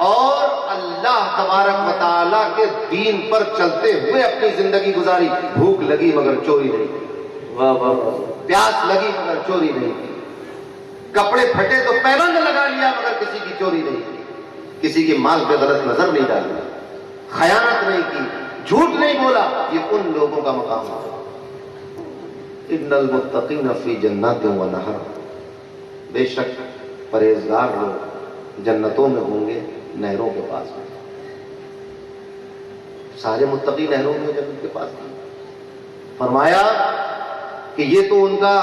اور اللہ تبارک و تعالیٰ کے دین پر چلتے ہوئے اپنی زندگی گزاری۔ بھوک لگی مگر چوری نہیں کی، واہ واہ واہ، پیاس لگی مگر چوری نہیں کی، کپڑے پھٹے تو پیبند لگا لیا مگر کسی کی چوری نہیں کی، کسی کے مال پہ غلط نظر نہیں ڈالی، خیانت نہیں کی، جھوٹ نہیں بولا۔ یہ ان لوگوں کا مقام ہے۔ ان المتقین فی جنات و نہر، بے شک پرہیزگار لوگ جنتوں میں ہوں گے، نہروں کے پاس میں۔ سارے متقی نہروں میں جنت کے پاس میں۔ فرمایا کہ یہ تو ان کا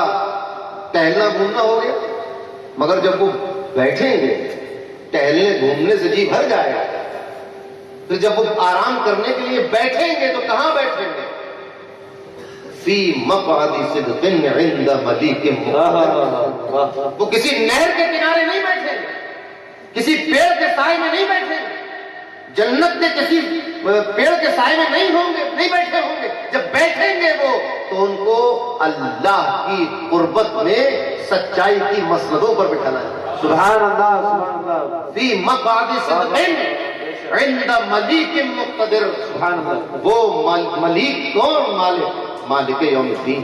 ٹہلنا گھومنا ہو گیا، مگر جب وہ بیٹھیں گے، ٹہلنے گھومنے سے جی بھر جائے گا، پھر جب وہ آرام کرنے کے لیے بیٹھیں گے تو کہاں بیٹھیں گے؟ فی مقعد صدق عند ملیک مقتدر۔ وہ کسی نہر کے کنارے نہیں بیٹھیں گے، کسی پیڑ کے سائے میں نہیں بیٹھیں گے، جنت کے کسی پیڑ کے سائے میں نہیں ہوں گے، نہیں بیٹھے ہوں گے۔ جب بیٹھیں گے وہ تو ان کو اللہ کی قربت میں سچائی کی مسندوں پر بٹھانا ہے۔ سبحان اللہ سبحان اللہ، فی مقعد صدق عند ملیک مقتدر۔ سبحان اللہ۔ وہ ملیک کون؟ مالک یوم الدین،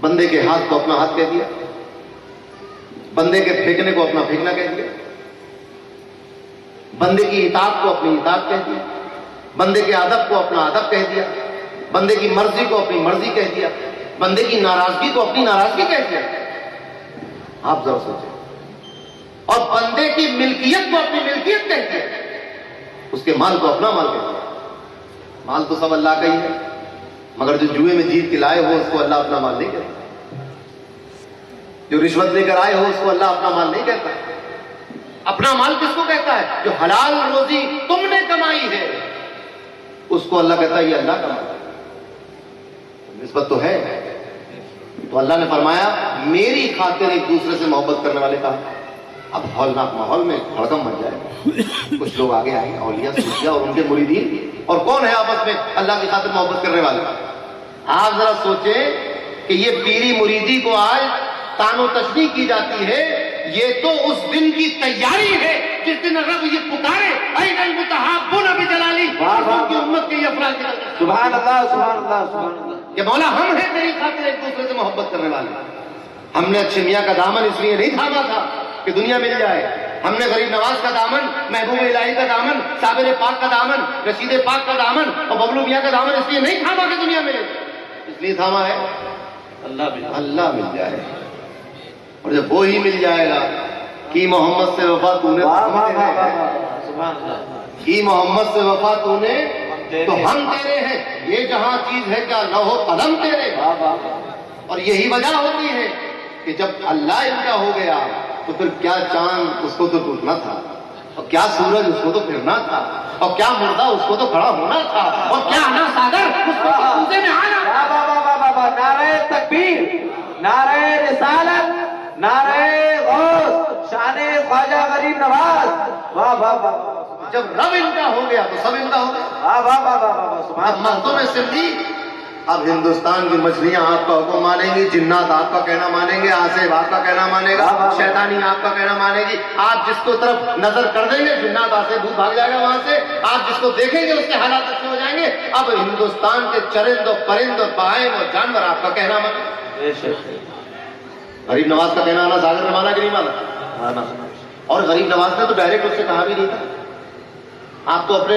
بندے کے ہاتھ کو اپنا ہاتھ کہہ دیا، بندے کے پھینکنے کو اپنا پھینکنا کہہ دیا، بندے کی اطاعت کو اپنی اطاعت کہہ دیا، بندے کے ادب کو اپنا ادب کہہ دیا، بندے کی مرضی کو اپنی مرضی کہہ دیا، بندے کی ناراضگی کو اپنی ناراضگی کہہ دیا۔ آپ ذرا سوچیں، اور بندے کی ملکیت کو اپنی ملکیت کہہ دیا، اس کے مال کو اپنا مال کہہ دیا۔ مال تو سب اللہ کا ہی ہے، مگر جو جوئے میں جیت کے لائے ہو اس کو اللہ اپنا مال نہیں کہتا، جو رشوت لے کر آئے ہو اس کو اللہ اپنا مال نہیں کہتا۔ اپنا مال کس کو کہتا ہے؟ جو حلال روزی تم نے کمائی ہے اس کو اللہ کہتا ہے یہ اللہ کا مال ہے۔ نسبت تو ہے، تو اللہ نے فرمایا میری خاطر ایک دوسرے سے محبت کرنے والے کا۔ اب ہولناک ماحول میں بھڑکم بن جائے، کچھ لوگ آگے آئیں گے، اولیاء صوفیاء اور ان کے مریدین، اور کون ہے آپس میں اللہ کی خاطر محبت کرنے والے؟ آپ ذرا سوچیں کہ یہ پیری مریدی کو آج تان و تشبیہ کی جاتی ہے، یہ تو اس دن کی تیاری ہے جس دن رب یہ پکارے این المتحابون بجلالی، کی امت کے یہ افراد نکل جائیں۔ سبحان اللہ سبحان اللہ سبحان اللہ۔ کہ مولا ہم ہیں تیری خاطر ایک دوسرے سے محبت کرنے والے۔ ہم نے اچھے میاں کا دامن اس لیے نہیں تھاما تھا کہ دنیا مل جائے، ہم نے غریب نواز کا دامن، محبوب الہی کا دامن، صابر پاک کا دامن، رشید پاک کا دامن اور ببلو میاں کا دامن اس لیے نہیں تھاما کہ دنیا ملے، اس لیے تھاما ہے اللہ مل جائے۔ اور جب وہی مل جائے گا کہ محمد سے وفا تو نے کی محمد سے وفا تو نے تو ہم تیرے ہیں، یہ جہاں چیز ہے کیا لوح و قلم تیرے۔ اور یہی وجہ ہوتی ہے کہ جب اللہ ان کا ہو گیا تو پھر کیا چاند اس کو تو ٹوٹنا تھا، اور کیا سورج اس کو تو پھرنا تھا، اور کیا مردہ اس کو تو کھڑا ہونا تھا، اور کیا انا ساگر اس کو تو کوزے میں آنا تھا۔ نعرہ تکبیر، نعرہ رسالت، نعرہ غوث، شان خواجہ غریب نواز۔ واہ واہ واہ۔ جب رب ان کا ہو گیا تو سب ان کا ہو گیا۔ واہ واہ واہ واہ واہ۔ اب مخدوم سندھی، اب ہندوستان کی مچھلیاں آپ کا حکم مانیں گی، جنات آپ کا کہنا مانیں گے، آصف آپ کا کہنا مانے گا، شیطانی آپ کا کہنا مانے گی۔ آپ جس کو طرف نظر کر دیں گے جنات آصف بھوت بھاگ جائے گا وہاں سے، آپ جس کو دیکھیں گے اس کے حالات اچھے ہو جائیں گے۔ اب ہندوستان کے چرند اور پرند اور بہائم اور جانور آپ کا کہنا مانے۔ غریب نواز کا کہنا آنا ساگر نے مانا کہ نہیں مانا؟ اور غریب نواز نے تو ڈائریکٹ اس سے کہا بھی نہیں تھا، آپ تو اپنے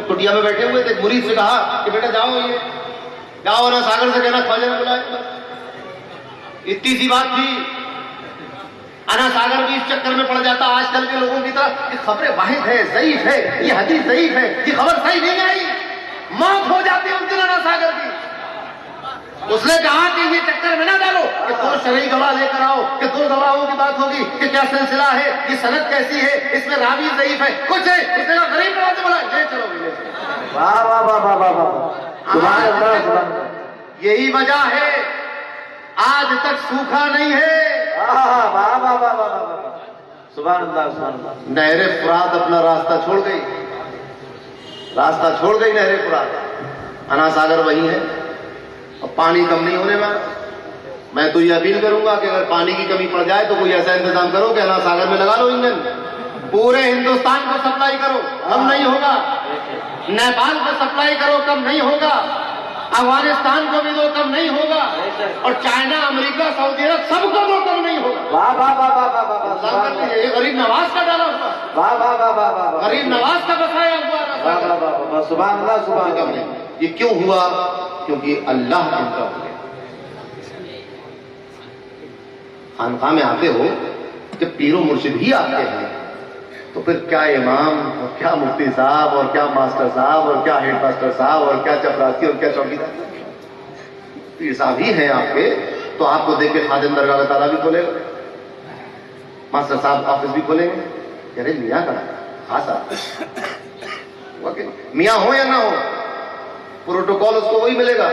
کٹیا میں بیٹھے ہوئے تھے، مرید سے کہا کہ بیٹا جاؤ، یہ جاؤ نا ساگر سے کہنا خواجہ نے بلایا۔ اتنی سی بات تھی، انا ساگر بھی اس چکر میں پڑ جاتا آج کل کے لوگوں کی طرح کہ خبر واحد ہے، ضعیف ہے، یہ حدیث ضعیف ہے، یہ خبر صحیح نہیں آئی، موت ہو جاتی اس دن انا ساگر کی۔ اس نے کہا کہ یہ چکر میں نہ ڈالو کہ دو شرعی گواہ لے کر آؤ، کہ دو گواہوں کی بات ہوگی کہ کیا سلسلہ ہے، یہ سند کیسی ہے، اس میں راوی ضعیف ہے، کچھ ہے۔ اس نے کہا غریب نواز سے بولا لے چلو لے چلو۔ واہ واہ واہ واہ واہ واہ۔ سبحان اللہ سبحان اللہ۔ یہی وجہ ہے آج تک سوکھا نہیں ہے۔ واہ واہ واہ واہ واہ۔ سبحان اللہ سبحان اللہ۔ نہر فرات اپنا راستہ چھوڑ گئی، راستہ چھوڑ گئی نہر فرات، انا ساگر وہی ہے، اور پانی کم نہیں ہونے والا۔ میں تو یہ اپیل کروں گا کہ اگر پانی کی کمی پڑ جائے تو کوئی ایسا انتظام کرو کہ انا ساگر میں لگا لو انجن، پورے ہندوستان کو سپلائی کرو، کم نہیں ہوگا۔ نیپال کو سپلائی کرو، کم نہیں ہوگا۔ افغانستان کو بھی دو، کم نہیں ہوگا۔ اور چائنا، امریکہ، سعودی عرب سب کو دو، کم نہیں ہوگا۔ واہ واہ واہ واہ واہ واہ۔ انتظام کر لیجیے، یہ غریب نواز کا ڈالا ہوا، واہ واہ واہ واہ واہ۔ غریب نواز کا بسایا ہوا واہ واہ واہ واہ۔ سبحان اللہ سبحان اللہ۔ یہ کیوں ہوا؟ کیونکہ اللہ ان کا ہو گیا۔ خانقاہ میں آتے ہو جب پیر و مرشد ہی آتے ہیں تو پھر کیا امام اور کیا مفتی صاحب اور کیا ماسٹر صاحب اور کیا ہیڈ ماسٹر صاحب اور کیا چپراسی اور کیا چوکیدار، پیر صاحب ہی ہیں آپ کے، تو آپ کو دیکھ کے خادم درگاہ اللہ تعالیٰ بھی کھولے گا، ماسٹر صاحب آفس بھی کھولیں گے کہ ارے میاں کا خاص آپ میاں ہو یا نہ ہو پروٹوکول اس کو وہی ملے گا۔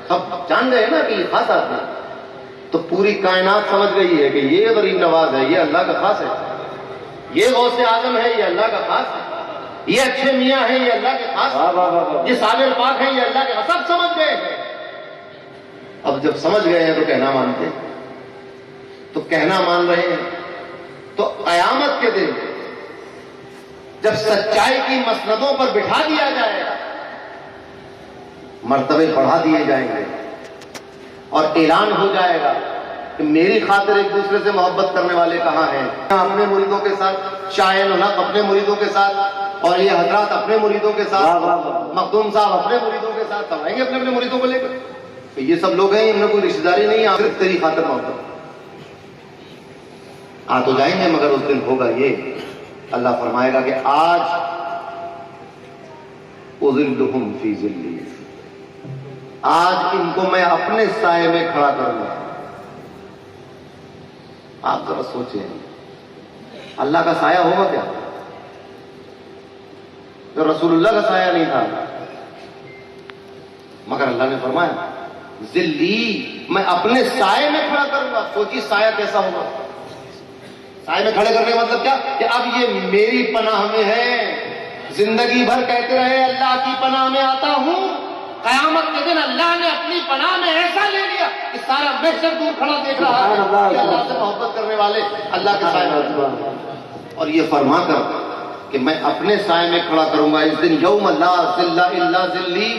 سب جان گئے نا کہ یہ خاص آدمی، تو پوری کائنات سمجھ گئی ہے کہ یہ غریب نواز ہے، یہ اللہ کا خاص ہے، یہ غوث اعظم ہے، یہ اللہ کا خاص ہے، یہ اچھے میاں ہیں، یہ اللہ کے خاص ہے، یہ صابر پاک ہیں، یہ اللہ کے خاص، سب سمجھ گئے ہیں۔ اب جب سمجھ گئے ہیں تو کہنا مانتے ہیں، تو کہنا مان رہے ہیں، تو قیامت کے دن جب سچائی کی مسندوں پر بٹھا دیا جائے گا، مرتبے بڑھا دیے جائیں گے، اور اعلان ہو جائے گا کہ میری خاطر ایک دوسرے سے محبت کرنے والے کہاں ہیں. اپنے مریدوں کے ساتھ، شاہ الحق اپنے مریدوں کے ساتھ، اور یہ حضرات اپنے مریدوں کے ساتھ، مخدوم صاحب اپنے مریدوں کے ساتھ، سب آئیں گے اپنے اپنے مریدوں کو لے کر. تو یہ سب لوگ ہیں، ان میں کوئی رشتہ داری نہیں ہے، صرف تیری خاطر محبت. آ تو جائیں گے مگر اس دن ہوگا یہ، اللہ فرمائے گا کہ آج اذلہم فی ذلی، آج ان کو میں اپنے سائے میں کھڑا کروں گا. آپ ذرا سوچیں، اللہ کا سایہ ہوگا کیا؟ تو رسول اللہ کا سایہ نہیں تھا، مگر اللہ نے فرمایا ذلی، میں اپنے سائے میں کھڑا کروں گا. سوچی سایہ کیسا ہوگا. سائے میں کھڑے کرنے کا مطلب کیا کہ اب یہ میری پناہ میں ہے. زندگی بھر کہتے رہے اللہ کی پناہ میں آتا ہوں، قیامت کے دن اللہ نے اپنی پناہ میں ایسا لے لیا کہ سارا محشر دور کھڑا دیکھ رہا ہے کہ اللہ سے محبت کرنے والے اللہ کے سائے میں. اور یہ فرما کر کہ میں اپنے سائے میں کھڑا کروں گا اس دن، یوم لا ظل الا ظلی،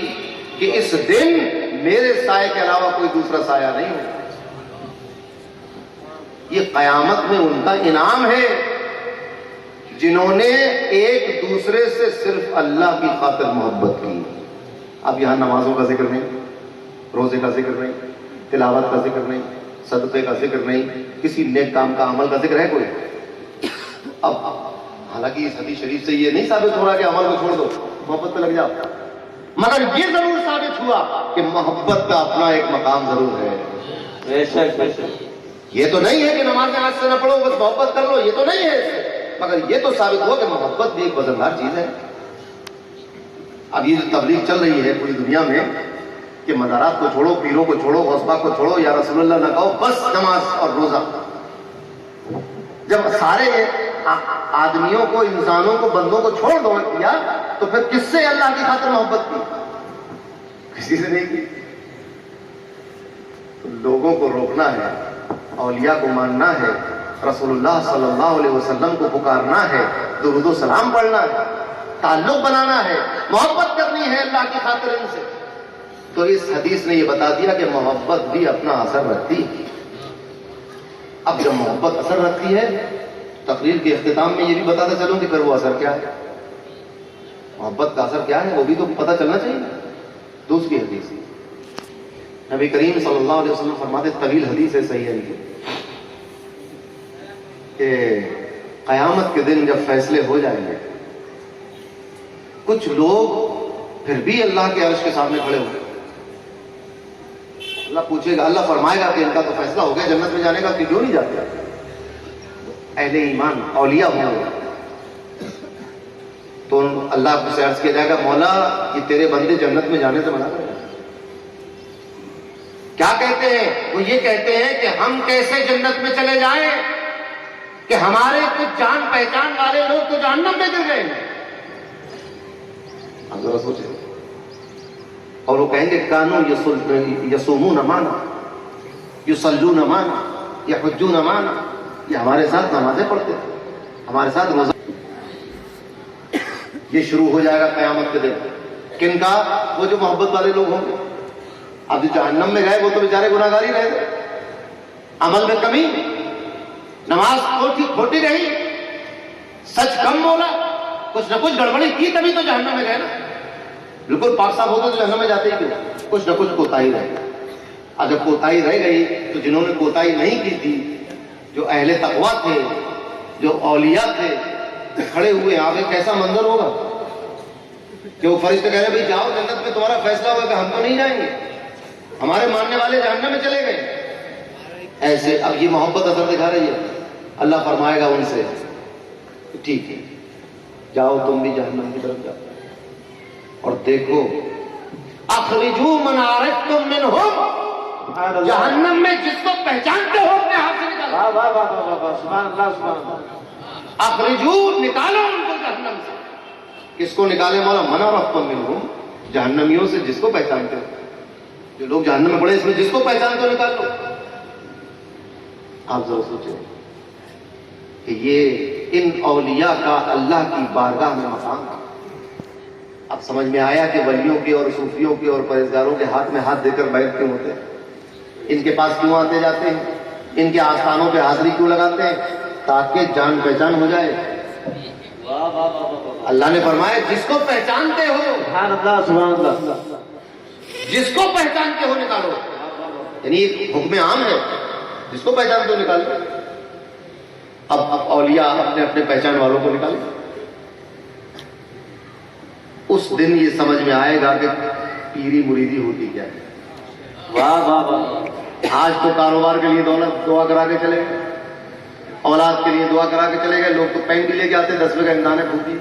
کہ اس دن میرے سائے کے علاوہ کوئی دوسرا سایہ نہیں ہوگا. یہ قیامت میں ان کا انعام ہے جنہوں نے ایک دوسرے سے صرف اللہ کی خاطر محبت کی. اب یہاں نمازوں کا ذکر نہیں، روزے کا ذکر نہیں، تلاوت کا ذکر نہیں، صدقے کا ذکر نہیں، کسی نیک کام کا عمل کا ذکر ہے کوئی؟ اب حالانکہ اس حدیث شریف سے یہ نہیں ثابت ہو رہا کہ عمل کو چھوڑ دو، محبت پہ لگ جاؤ، مگر یہ ضرور ثابت ہوا کہ محبت کا اپنا ایک مقام ضرور ہے. بے شک بے شک. یہ تو نہیں ہے کہ نماز آج سے نہ پڑھو بس محبت کر لو، یہ تو نہیں ہے اس سے، مگر یہ تو ثابت ہوا کہ محبت بھی ایک وزندار چیز ہے. اب یہ جو تبلیغ چل رہی ہے پوری دنیا میں کہ مزارات کو چھوڑو، پیروں کو چھوڑو، غوث پاک کو چھوڑو، یا رسول اللہ نہ کہو، بس نماز اور روزہ. جب سارے آدمیوں کو، انسانوں کو، بندوں کو چھوڑ دو کیا، تو پھر کس سے اللہ کی خاطر محبت کی؟ کسی سے نہیں کی. تو لوگوں کو روکنا ہے، اولیاء کو ماننا ہے، رسول اللہ صلی اللہ علیہ وسلم کو پکارنا ہے، درود و سلام پڑھنا ہے، تعلق بنانا ہے، محبت کرنی ہے اللہ کی خاطر ان سے. تو اس حدیث نے یہ بتا دیا کہ محبت بھی اپنا اثر رکھتی ہے. اب جب محبت اثر رکھتی ہے، تقریر کے اختتام میں یہ بھی بتاتا چلوں کہ پھر وہ اثر کیا ہے، محبت کا اثر کیا ہے، وہ بھی تو پتہ چلنا چاہیے. دوسری حدیث نبی کریم صلی اللہ علیہ وسلم فرماتے، طویل حدیث ہے، صحیح ہے کہ قیامت کے دن جب فیصلے ہو جائیں گے، کچھ لوگ پھر بھی اللہ کے عرش کے سامنے کھڑے ہوں گے. اللہ پوچھے گا، اللہ فرمائے گا کہ ان کا تو فیصلہ ہو گیا جنت میں جانے کا، کہ کیوں نہیں جاتے؟ اہل ایمان اولیاء ہوں گے تو اللہ کو سے عرض کیا جائے گا، مولا یہ تیرے بندے جنت میں جانے سے منع کر رہے ہیں. کیا کہتے ہیں؟ وہ یہ کہتے ہیں کہ ہم کیسے جنت میں چلے جائیں کہ ہمارے کچھ جان پہچان والے لوگ تو جہنم میں گر گئے ہیں. اب ذرا سوچیں. اور وہ کہیں گے کانو یصومون معنا، یصلون معنا، یحجون معنا، یہ ہمارے ساتھ نمازیں پڑھتے تھے، ہمارے ساتھ روزہ. یہ شروع ہو جائے گا قیامت کے دن. کن کا؟ وہ جو محبت والے لوگ ہوں گے. اب جو جہنم میں گئے وہ تو بیچارے گناہگار ہی رہے گے، عمل میں کمی، نماز کھوٹی رہی، سچ کم بولا، کچھ نہ کچھ گڑبڑی کی، تبھی تو جہنم میں گئے نا. بالکل پاک صاحب ہوتے تو جہنم میں جاتے ہی کیوں؟ کچھ نہ کچھ کوتاہی رہ گئی. اب جب کوتاہی رہ گئی تو جنہوں نے کوتاہی نہیں کی تھی، جو اہل تقویٰ تھے، جو اولیاء تھے، کھڑے ہوئے. آگے کیسا منظر ہوگا کہ وہ فرشتے کہہ رہے بھائی جاؤ جنت میں، تمہارا فیصلہ ہوگا کہ ہم تو نہیں جائیں گے، ہمارے ماننے والے جہنم میں چلے گئے. ایسے اب یہ محبت اثر دکھا رہی ہے. اللہ فرمائے گا ان سے، ٹھیک ہے جاؤ تم بھی جہنم کی طرف جاؤ، اور دیکھو اخرجوا من عرفتم منہم، جہنم میں جس کو پہچانتے ہو اپنے ہاتھ سے نکالو. واہ واہ واہ واہ واہ، سبحان اللہ سبحان اللہ. اخرجوا، نکالو ان کو جہنم سے. کس کو نکالے مولا؟ من عرفتم منہم، جہنمیوں سے جس کو پہچانتے ہو. جو لوگ جہنم میں پڑے اس میں جس کو پہچانتے ہو نکال لو. آپ ذرا سوچیں کہ یہ ان اولیاء کا اللہ کی بارگاہ میں مقام تھا. اب سمجھ میں آیا کہ ولیوں کے اور صوفیوں کے اور پرہیزگاروں کے ہاتھ میں ہاتھ دے کر بیعت کیوں ہوتے ہیں. ان کے پاس کیوں آتے جاتے ہیں؟ ان کے آستانوں پہ حاضری کیوں لگاتے ہیں؟ تاکہ جان پہچان ہو جائے۔ اللہ نے فرمایا جس کو پہچانتے ہو، سبحان اللہ سبحان اللہ، جس کو پہچانتے ہو نکالو، یعنی ایک حکم عام ہے، جس کو پہچانتے ہو نکالو۔ اب اولیاء اپنے اپنے پہچان والوں کو نکالیں، اس دن یہ سمجھ میں آئے گا کہ پیری مریدی ہوتی کیا ہے۔ واہ واہ واہ، آج تو کاروبار کے لیے دعا کرا کے چلے گئے، اولاد کے لیے دعا کرا کے چلے گئے، لوگ تو پین بھی لے کے آتے ہیں، 10ویں کا امتحان ہے پھوک دی۔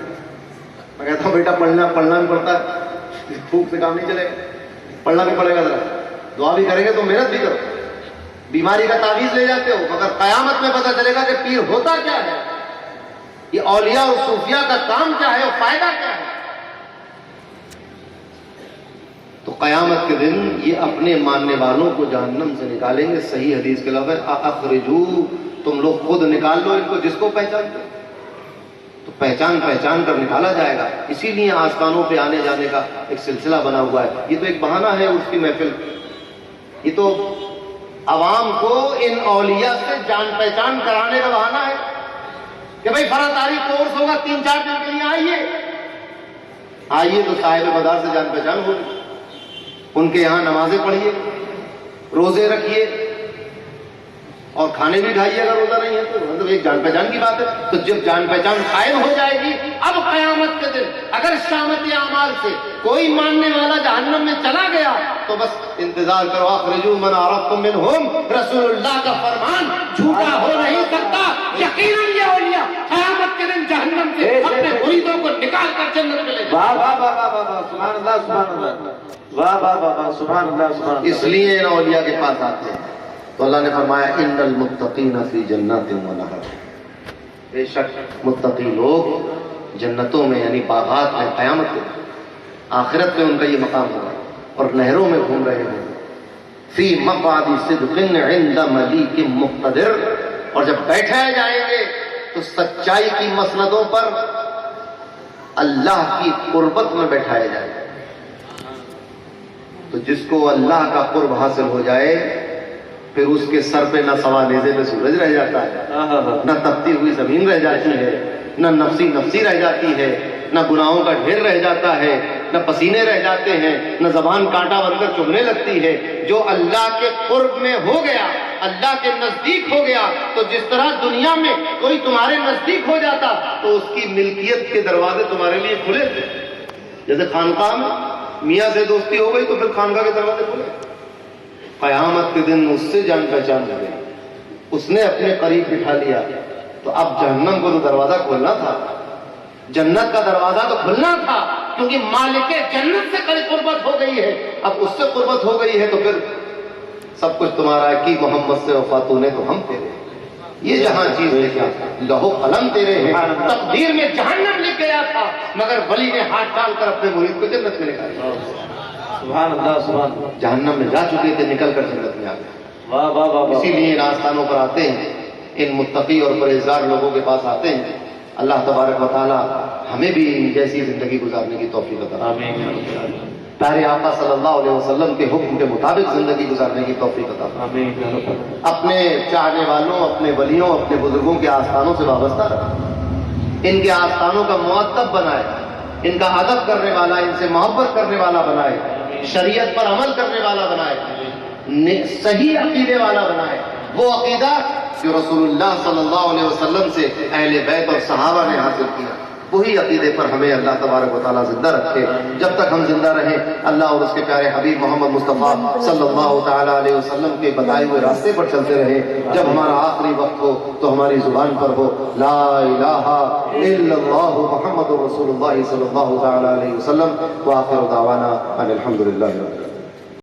میں کہتا ہوں بیٹا پڑھنا بھی پڑتا ہے، پھوک سے کام نہیں چلے گا، پڑھنا بھی پڑے گا، ذرا دعا بھی کریں گے تو محنت بھی کرو۔ بیماری کا تعویذ لے جاتے ہو، مگر قیامت میں پتہ چلے گا کہ پیر ہوتا کیا ہے، یہ اولیاء اور صوفیاء کا کام کیا ہے اور فائدہ کیا ہے۔ تو قیامت کے دن یہ اپنے ماننے والوں کو جہنم سے نکالیں گے۔ صحیح حدیث کے لفظ ہے اخرجو، تم لوگ خود نکال لو ان کو جس کو پہچانتے ہو۔ تو پہچان کر نکالا جائے گا۔ اسی لیے آستانوں پہ آنے جانے کا ایک سلسلہ بنا ہوا ہے۔ یہ تو ایک بہانہ ہے اس کی محفل، یہ تو عوام کو ان اولیاء سے جان پہچان کرانے کا بہانہ ہے کہ بھائی فرا تاریخ کورس ہوگا 3-4 دن کے لیے، آئیے تو صاحب مدار سے جان پہچان ہوگی، ان کے یہاں نمازیں پڑھیے، روزے رکھیے اور کھانے بھی کھائیے اگر روزہ نہیں ہے تو، مطلب ایک جان پہچان کی بات ہے۔ تو جب جان پہچان قائم ہو جائے گی، اب قیامت کے دن اگر شامت اعمال سے کوئی ماننے والا جہنم میں چلا گیا تو بس انتظار کرو، اخرجوا من عرفتم منہم، رسول اللہ کا فرمان جھوٹا ہو نہیں سکتا۔ یقیناً یہ اولیاء قیامت کے دن جہنم سے اپنے مریدوں کو نکال کر جنت میں لے جائیں۔ واہ واہ واہ واہ واہ، سبحان اللہ سبحان اللہ، واہ واہ واہ واہ، سبحان اللہ سبحان اللہ۔ اس لیے ان اولیاء کے پاس آتے ہیں تو اللہ نے فرمایا ان المتقین فی جنات و نہر، بے شک متقی لوگ جنتوں میں یعنی باغات میں قیامت کے آخرت میں ان کا یہ مقام ہوگا اور نہروں میں گھوم رہے ہوں۔ فی مقعد صدق عند ملیک مقتدر، اور جب بیٹھائے جائیں گے تو سچائی کی مسندوں پر اللہ کی قربت میں بیٹھائے جائیں گے۔ تو جس کو اللہ کا قرب حاصل ہو جائے پھر اس کے سر پہ نہ سوا نیزے میں سورج رہ جاتا ہے، نہ تپتی ہوئی زمین رہ جاتی ہے، نہ نفسی رہ جاتی ہے، نہ گناہوں کا ڈھیر رہ جاتا ہے، نہ پسینے رہ جاتے ہیں، نہ زبان کانٹا بن کر چبھنے لگتی ہے۔ جو اللہ کے قرب میں ہو گیا، اللہ کے نزدیک ہو گیا، تو جس طرح دنیا میں کوئی تمہارے نزدیک ہو جاتا تو اس کی ملکیت کے دروازے تمہارے لیے کھلے تھے۔ جیسے خانقاہ میں میاں سے دوستی ہو گئی تو پھر خانقاہ کے دروازے کھلے۔ قیامت کے دن اس سے جان پہچان ہو گئی، اس نے اپنے قریب بٹھا لیا، تو اب جہنم کو تو دروازہ کھولنا تھا، جنت کا دروازہ تو کھلنا تھا، کیونکہ مالک جنت سے قربت ہو گئی ہے۔ اب اس سے قربت ہو گئی ہے تو پھر سب کچھ تمہارا ہے، کی محمد سے وفاتوں نے تو ہم تیرے، یہ جہاں چیز دیکھا لہو قلم تیرے ہیں۔ تقدیر میں جہنم لکھ گیا تھا مگر ولی نے ہاتھ ڈال کر اپنے مرید کو جنت میں نکالا۔ سبحان اللہ سبحان اللہ، جہنم میں جا چکے تھے، نکل کر جنت میں آ گئے۔ واہ واہ واہ، اسی لیے ان آستانوں پر آتے ہیں، ان متقی اور پرہیزگار لوگوں کے پاس آتے ہیں۔ اللہ تبارک و تعالی ہمیں بھی ان جیسی زندگی گزارنے کی توفیق عطا فرمائے، آمین پیارے آقا صلی اللہ علیہ وسلم کے حکم کے مطابق زندگی گزارنے کی توفیق عطا فرمائے، آمین۔ اپنے چاہنے والوں، اپنے ولیوں، اپنے بزرگوں کے آستانوں سے وابستہ رکھے، ان کے آستانوں کا مؤدب بنائے، ان کا ادب کرنے والا، ان سے محبت کرنے والا بنائے، شریعت پر عمل کرنے والا بنائے، صحیح عقیدے والا بنائے، وہ عقیدہ جو رسول اللہ صلی اللہ علیہ وسلم سے اہل بیت اور صحابہ نے حاصل کیا، وہی عقیدے پر ہمیں اللہ تبارک و تعالیٰ زندہ رکھے۔ جب تک ہم زندہ رہیں اللہ اور اس کے پیارے حبیب محمد مصطفیٰ صلی اللہ تعالیٰ علیہ وسلم کے بتائے ہوئے راستے پر چلتے رہیں۔ جب ہمارا آخری وقت ہو تو ہماری زبان پر ہو لا الہ الا اللہ محمد رسول اللہ صلی اللہ تعالیٰ علیہ وسلم، وآخر دعوانا ان الحمد للہ۔